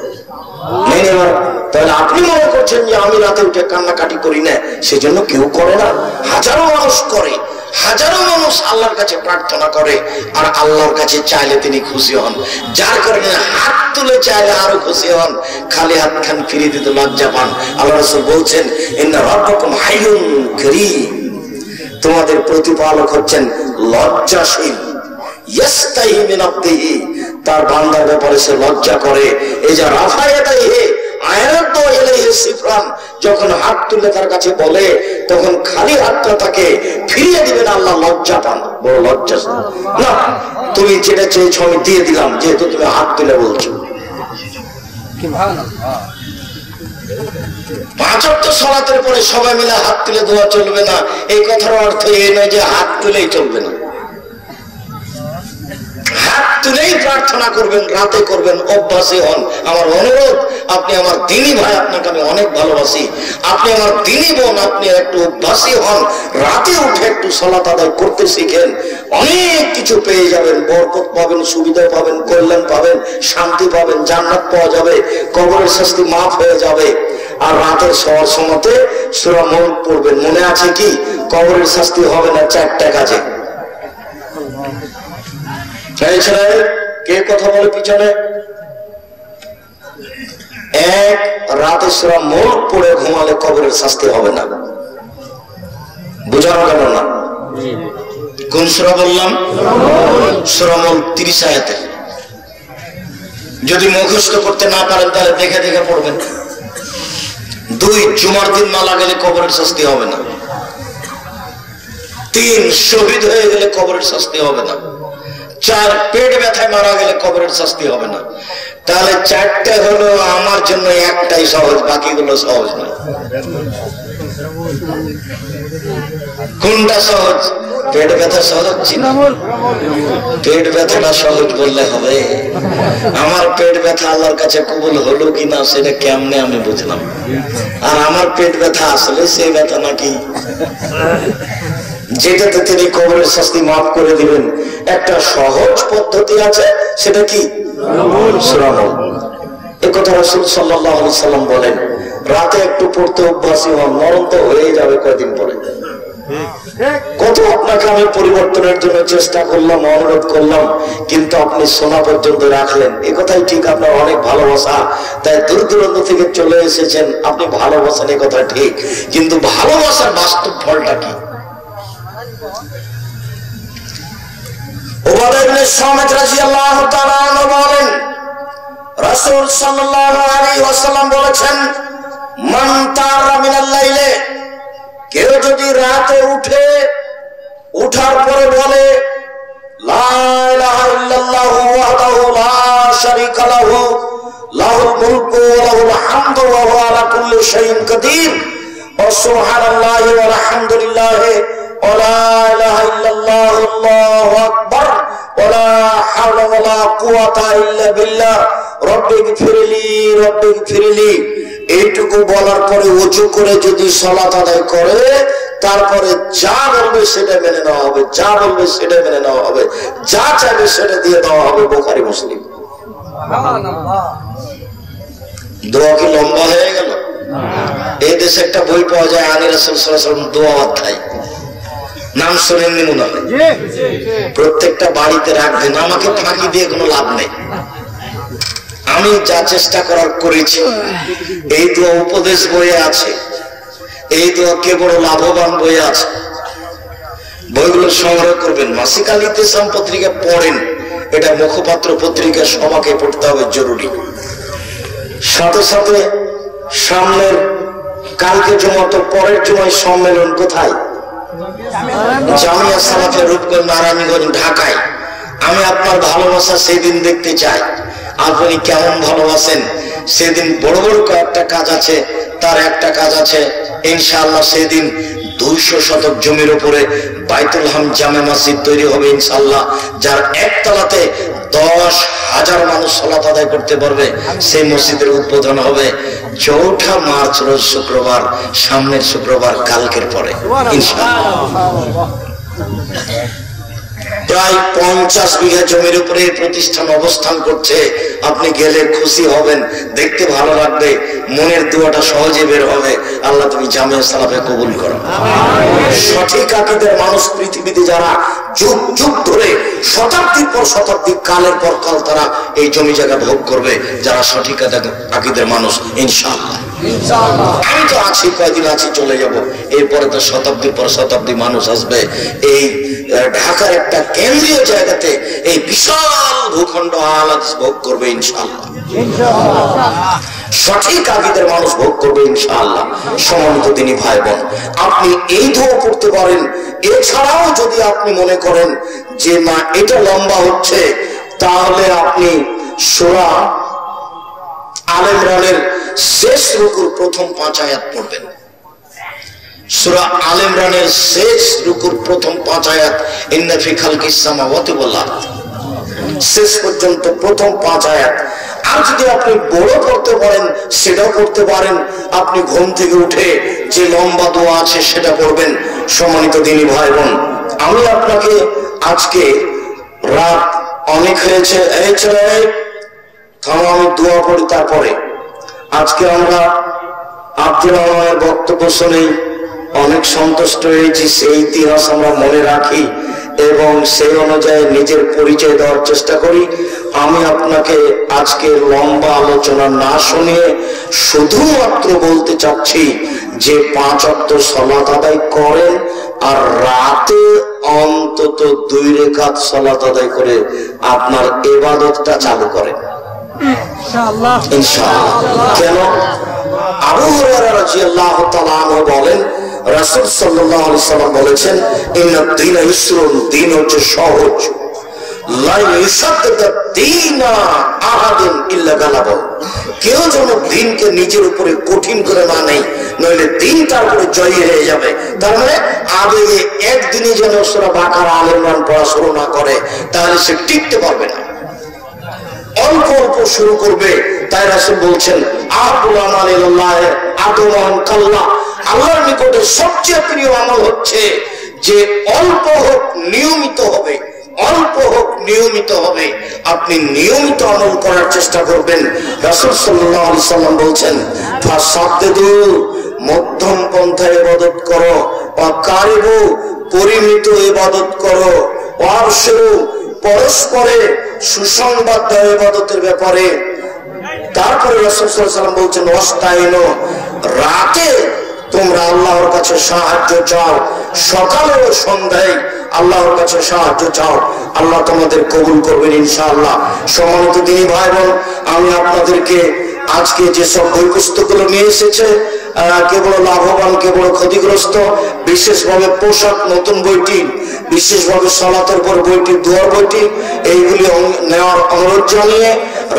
তাহলে আপনি মনে করছেন যে আমি রাতে উঠে কান্নাকাটি করি না, সেজন্য কেউ করে না? হাজারো মানুষ করে, হাজারো মানুষ আল্লাহর কাছে প্রার্থনা করে, আর আল্লাহর কাছে চাইলে তিনি খুশি হন। যার কারণে হাত তুলে চাইলে আরো খুশি হন, খালি হাত খান ফিরিয়ে দিতে লজ্জা পান। আল্লাহ রাসূল বলছেন, ইন্না রাব্বাকুম হাইয়ুন কারীম, তোমাদের প্রতিপালক হচ্ছেন লজ্জাশীল। ইয়াস্তাহি মিন আবদিহি, তার বান্দার ব্যাপারে সে লজ্জা করে। এই যে রাফায়াদাইহি আয়াত ইলাইহি সিফরান, যখন হাত তুলে তার কাছে বলে, তখন খালি হাতটা তাকে ফিরিয়ে দিবেন, আল্লাহ লজ্জা পান। বড় লজ্জা না, তুমি যেটা চেয়েছো আমি দিয়ে দিলাম, যেহেতু তুমি হাত তুলে বলছো। পাঁচ ওয়াক্ত সালাতের পরে সবাই মিলে হাত তুলে দোয়া চলবে না, এই কথার অর্থ এই নয় যে হাত তুলেই চলবে না। হাত তুলেই প্রার্থনা করবেন, রাতে করবেন, অভ্যাসী হন। আমার অনুরোধ, আপনি আমার দিনী ভাই, আপনাকে আমি অনেক ভালোবাসি, আপনি আমার দিনী বোন, আপনি একটু অভ্যাসী হন, রাতে উঠে একটু সালাত আদায় করতে শিখেন, অনেক কিছু পেয়ে যাবেন, বরকত পাবেন, সুবিধা পাবেন, কল্যাণ পাবেন, শান্তি পাবেন, জান্নাত পাওয়া যাবে, কবরের শাস্তি মাফ হয়ে যাবে। আর রাতের শোয়ার সময়তে সূরা মুলক পড়বেন। মনে আছে কি? কবরের শাস্তি হবে না 4টা কাজে। কে কথা বলে পিছনে? এক, রাতে সূরা মুলক পড়ে ঘুমালে কবরের শাস্তি হবে না। বুঝানো গেল না? কোন সূরা বললাম? সূরা মুলক 30 আয়াতে। যদি মুখস্থ করতে না পারেন তাহলে দেখে দেখে পড়বেন। 2, জুমার দিন মারা গেলে কবরের শাস্তি হবে না। 3, শহীদ হয়ে গেলে কবরের শাস্তি হবে না। 4, পেট ব্যথায় মারা গেলে কবরের শাস্তি হবে না। তাহলে 4টা হলো আমার জন্য, একটাই সহজ, বাকিগুলো সহজ নয়। কোনটা সহজ? পেট ব্যথা সহজ হচ্ছে না? পেট ব্যথাটা সহজ বললে হবে? আমার পেট ব্যথা আল্লাহর কাছে কবুল হলো কিনা সেটা কেমনে আমি বুঝলাম? আর আমার পেট ব্যথা আসলে সেই ব্যথা নাকি যেটাতে তিনি কবরের শাস্তি মাফ করে দিবেন? একটা সহজ পদ্ধতি আছে, সেটা কি? শ্রবণ। একথা রাসূল সাল্লাল্লাহু আলাইহি সাল্লাম বলেন, রাতে একটু পড়তে অভ্যাসী হন, মরণ তো হয়ে যাবে কয়েকদিন পরে। কত আপনাকে আমি পরিবর্তনের জন্য চেষ্টা করলাম, অনুরোধ করলাম, কিন্তু আপনি শোনা পর্যন্ত রাখলেন। এ কথাই ঠিক, আপনার অনেক ভালোবাসা, তাই দূর দূরান্ত থেকে চলে এসেছেন, আপনি ভালোবাসেন, এ কথা ঠিক, কিন্তু ভালোবাসার বাস্তব ফলটা কি? উবাদা ইবনে সামিত রাদিয়াল্লাহু তাআলা আনহু বলেন, রাসূল সাল্লাল্লাহু আলাইহি ওয়াসাল্লাম বলেছেন, মান তারা মিনাল লাইলে, কেউ যদি রাতে উঠে, উঠার পরে বলে লা ইলাহা ইল্লাল্লাহু ওয়াহদাহু লা শারীকা লাহু লাহুল মুলকু ওয়া লাহুল হামদু ওয়া হুয়া আলা কুল্লি শাইইন কাদির ওয়া সুবহানাল্লাহি ওয়া হামদুলিল্লাহি ওয়া লা ইলাহা ইল্লাল্লাহু আল্লাহু আকবার ওয়া লা হাওলা ওয়া লা কুওয়াতা ইল্লা বিল্লাহ রব্বিগফিরলি, এইটুকু বলার পরে ওযু করে যদি সালাত আদায় করে, তারপরে যা বলবে সেটা মেনে নেওয়া হবে, যা বলবে সেটা মেনে নেওয়া হবে, যা চাইবে সেটা দিয়ে দেওয়া হবে। বুখারী মুসলিম। দোয়া কি লম্বা হয়ে গেল? এই দেশে একটা বই পাওয়া যায়, আনি রাসূল সাল্লাল্লাহু আলাইহি ওয়াসাল্লাম দোয়া অধ্যায়, নাম শুনেননি মনে হয়? প্রত্যেকটা বাড়িতে রাখবেন, আমাকে ফাঁকি দিয়ে কোনো লাভ নেই। আমি যা চেষ্টা করার করেছি। এই দোয়া উপদেশ বইয়ে আছে, এই দোয়া কে বড় লাভবান বইয়ে আছে। বইগুলো সংগ্রহ করবেন, মাসিক আল ইতিসাম পত্রিকা পড়েন, এটা মুখপাত্র পত্রিকা, সবাইকে পড়তে হবে, জরুরি। সাথে সাথে সামনের কালকে জুমা, তো পরের জুমায় সম্মেলন কোথায়? জামিয়া সালাফিয়া রূপগঞ্জ, নারায়ণগঞ্জ, ঢাকায়। আমি আপনার ভালোবাসা সেদিন দেখতে চাই, আপনি কেমন ভালোবাসেন সেদিন। বড় বড় কয়েকটা কাজ আছে, তার একটা কাজ আছে ইনশাআল্লাহ, সেদিন 200 শতক জমির উপরে বাইতুল হাম জামে মসজিদ তৈরি হবে ইনশাআল্লাহ, যার একতলাতে 10,000 মানুষ সালাত আদায় করতে পারবে, সেই মসজিদের উদ্বোধন হবে। 4 মার্চ রোজ শুক্রবার, সামনের শুক্রবার, কালকের পরে ইনশাআল্লাহ। প্রায় 50 বিঘা জমির উপরে প্রতিষ্ঠান অবস্থান করছে। আপনি গেলে খুশি হবেন, দেখতে ভালো লাগবে, মনের দোয়াটা সহজে বের হবে। আল্লাহ তুমি জামিয়া সালাফে কবুল করো। সঠিক আকীদার মানুষ পৃথিবীতে যারা যুগ যুগ ধরে শতাব্দীর পর শতাব্দী, কালের পর কাল তারা এই জমি জায়গা ভোগ করবে, যারা সঠিক আকীদার মানুষ ইনশাআল্লাহ। আমি তো আছি, কয়দিন আছি, চলে যাব। এরপরে তো শতাব্দীর পর শতাব্দী মানুষ আসবে। এই ঢাকার একটা কেন্দ্রীয় জায়গাতে এই বিশাল ভূখণ্ড আলাদা ভোগ করবে ইনশাআল্লাহ। সঠিক আকীদার মানুষ ভোগ করবে ইনশাআল্লাহ। সম্মানিত দিনী ভাই বোন, আপনি এই দোয়া করতে পারেন। এছাড়াও যদি আপনি মনে করেন যে না এটা লম্বা হচ্ছে, তাহলে আপনি সূরা আলে ইমরানের শেষ রুকুর প্রথম 5 আয়াত পড়বেন। সূরা আলে ইমরানের শেষ রুকুর প্রথম 5 আয়াত, ইন্না ফি খালকিস সামাওয়াতি ওয়াল আরদ, শেষ পর্যন্ত প্রথম 5 আয়াত। আর যদি আপনি বড় করতে পারেন সেটাও করতে পারেন। আপনি ঘুম থেকে উঠে যে লম্বা দোয়া আছে সেটা পড়বেন। সম্মানিত দিনী ভাই বোন, আমি আপনাকে আজকে রাত অনেক হয়েছে, এই ছেলে থামো, আমি দোয়া পড়ি তারপরে। আজকে আমরা আব্দুল রহমানের বক্তব্য শুনেই অনেক সন্তুষ্ট হয়েছি। সেই ইতিহাস আমরা মনে রাখি এবং সেই অনুযায়ী নিজের পরিচয় দেওয়ার চেষ্টা করি। আমি আপনাকে আজকে লম্বা আলোচনা না শুনিয়ে শুধুমাত্র বলতে চাচ্ছি যে 5 ওয়াক্ত সালাত আদায় করেন, আর রাতে অন্তত 2 রাকাত সালাত আদায় করে আপনার ইবাদতটা চালু করেন ইনশাআল্লাহ। ইনশাআল্লাহ। কেন? আবু হুরায়রা রাদিয়াল্লাহু তাআলা আনহু বলেন, রাসূল সাল্লাল্লাহু আলাইহি সাল্লাম বলেছেন, ইন্নাদ দীনা ইসরুন, দিন হচ্ছে সহজ। লা ইউশাদ্দিদু দীনা আহাদুন ইল্লা গালাবাহু, কেউ যেন দিনকে নিজের উপরে কঠিন করে না নেয়, নইলে দিন তার উপরে জয়ী হয়ে যাবে। তার মানে আবেগে একদিনে যেন সূরা বাকারা, আলে ইমরান পড়া শুরু না করে, তাহলে সে টিকতে পারবে না। অল্প অল্প শুরু করবে। তাই রাসূল বলছেন, আহাবুল আমাল ইলাল্লাহ আদওয়ান কাল্লাহ, আল্লাহর নিকটে সবচেয়ে প্রিয় আমল হচ্ছে যে অল্প হোক নিয়মিত হবে, অল্প হোক নিয়মিত হবে। আপনি নিয়মিত আমল করার চেষ্টা করবেন। রাসূল সাল্লাল্লাহু আলাইহি সাল্লাম বলছেন, ফাসাদদু, মধ্যম পন্থায় ইবাদত করো, ওয়াকারিবু, পরিমিত ইবাদত করো, ওয়াবশিরু, পরস্পরে সুসংবাদ দেওয়া ইবাদতের ব্যাপারে। তারপরে রাসূল সাল্লাল্লাহু আলাইহি ওয়াসাল্লাম বলছেন, ওয়াস্তাইনু, রাতে তোমরা আল্লাহর কাছে সাহায্য চাও, সকালে ও সন্ধ্যায় আল্লাহর কাছে সাহায্য চাও, আল্লাহ তোমাদের কবুল করবেন ইনশাআল্লাহ। সম্মানিত দিনী ভাই বোন, আমি আপনাদেরকে আজকে যে সব বই পুস্তকগুলো নিয়ে এসেছে, কেবল লাভবান, কেবল ক্ষতিগ্রস্ত, বিশেষভাবে পোশাক নতুন বইটি, বিশেষভাবে সালাতের পর বইটি, দোয়ার বইটি, এইগুলি নেওয়ার অনুরোধ জানিয়ে,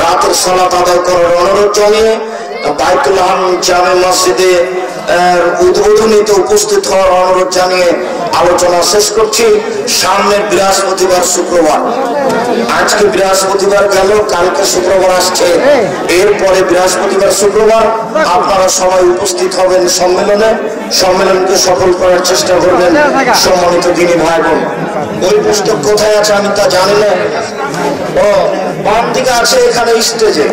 রাতের সালাত আদায় করার অনুরোধ জানিয়ে, বাইতুল হাম জামে মসজিদে উদ্বোধনীতে উপস্থিত হওয়ার অনুরোধ জানিয়ে আলোচনা শেষ করছি। সামনের বৃহস্পতিবার, শুক্রবার, আজকে বৃহস্পতিবার গেল, কালকে শুক্রবার আসছে, এরপরে বৃহস্পতিবার, শুক্রবার আপনারা সবাই উপস্থিত হবেন সম্মেলনে। সম্মেলনকে সফল করার চেষ্টা করবেন। সম্মানিত দিনী ভাই বোন, ওই পুস্তক কোথায় আছে আমি তা জানি না। ও বাম দিকে আছে, এখানে স্টেজে।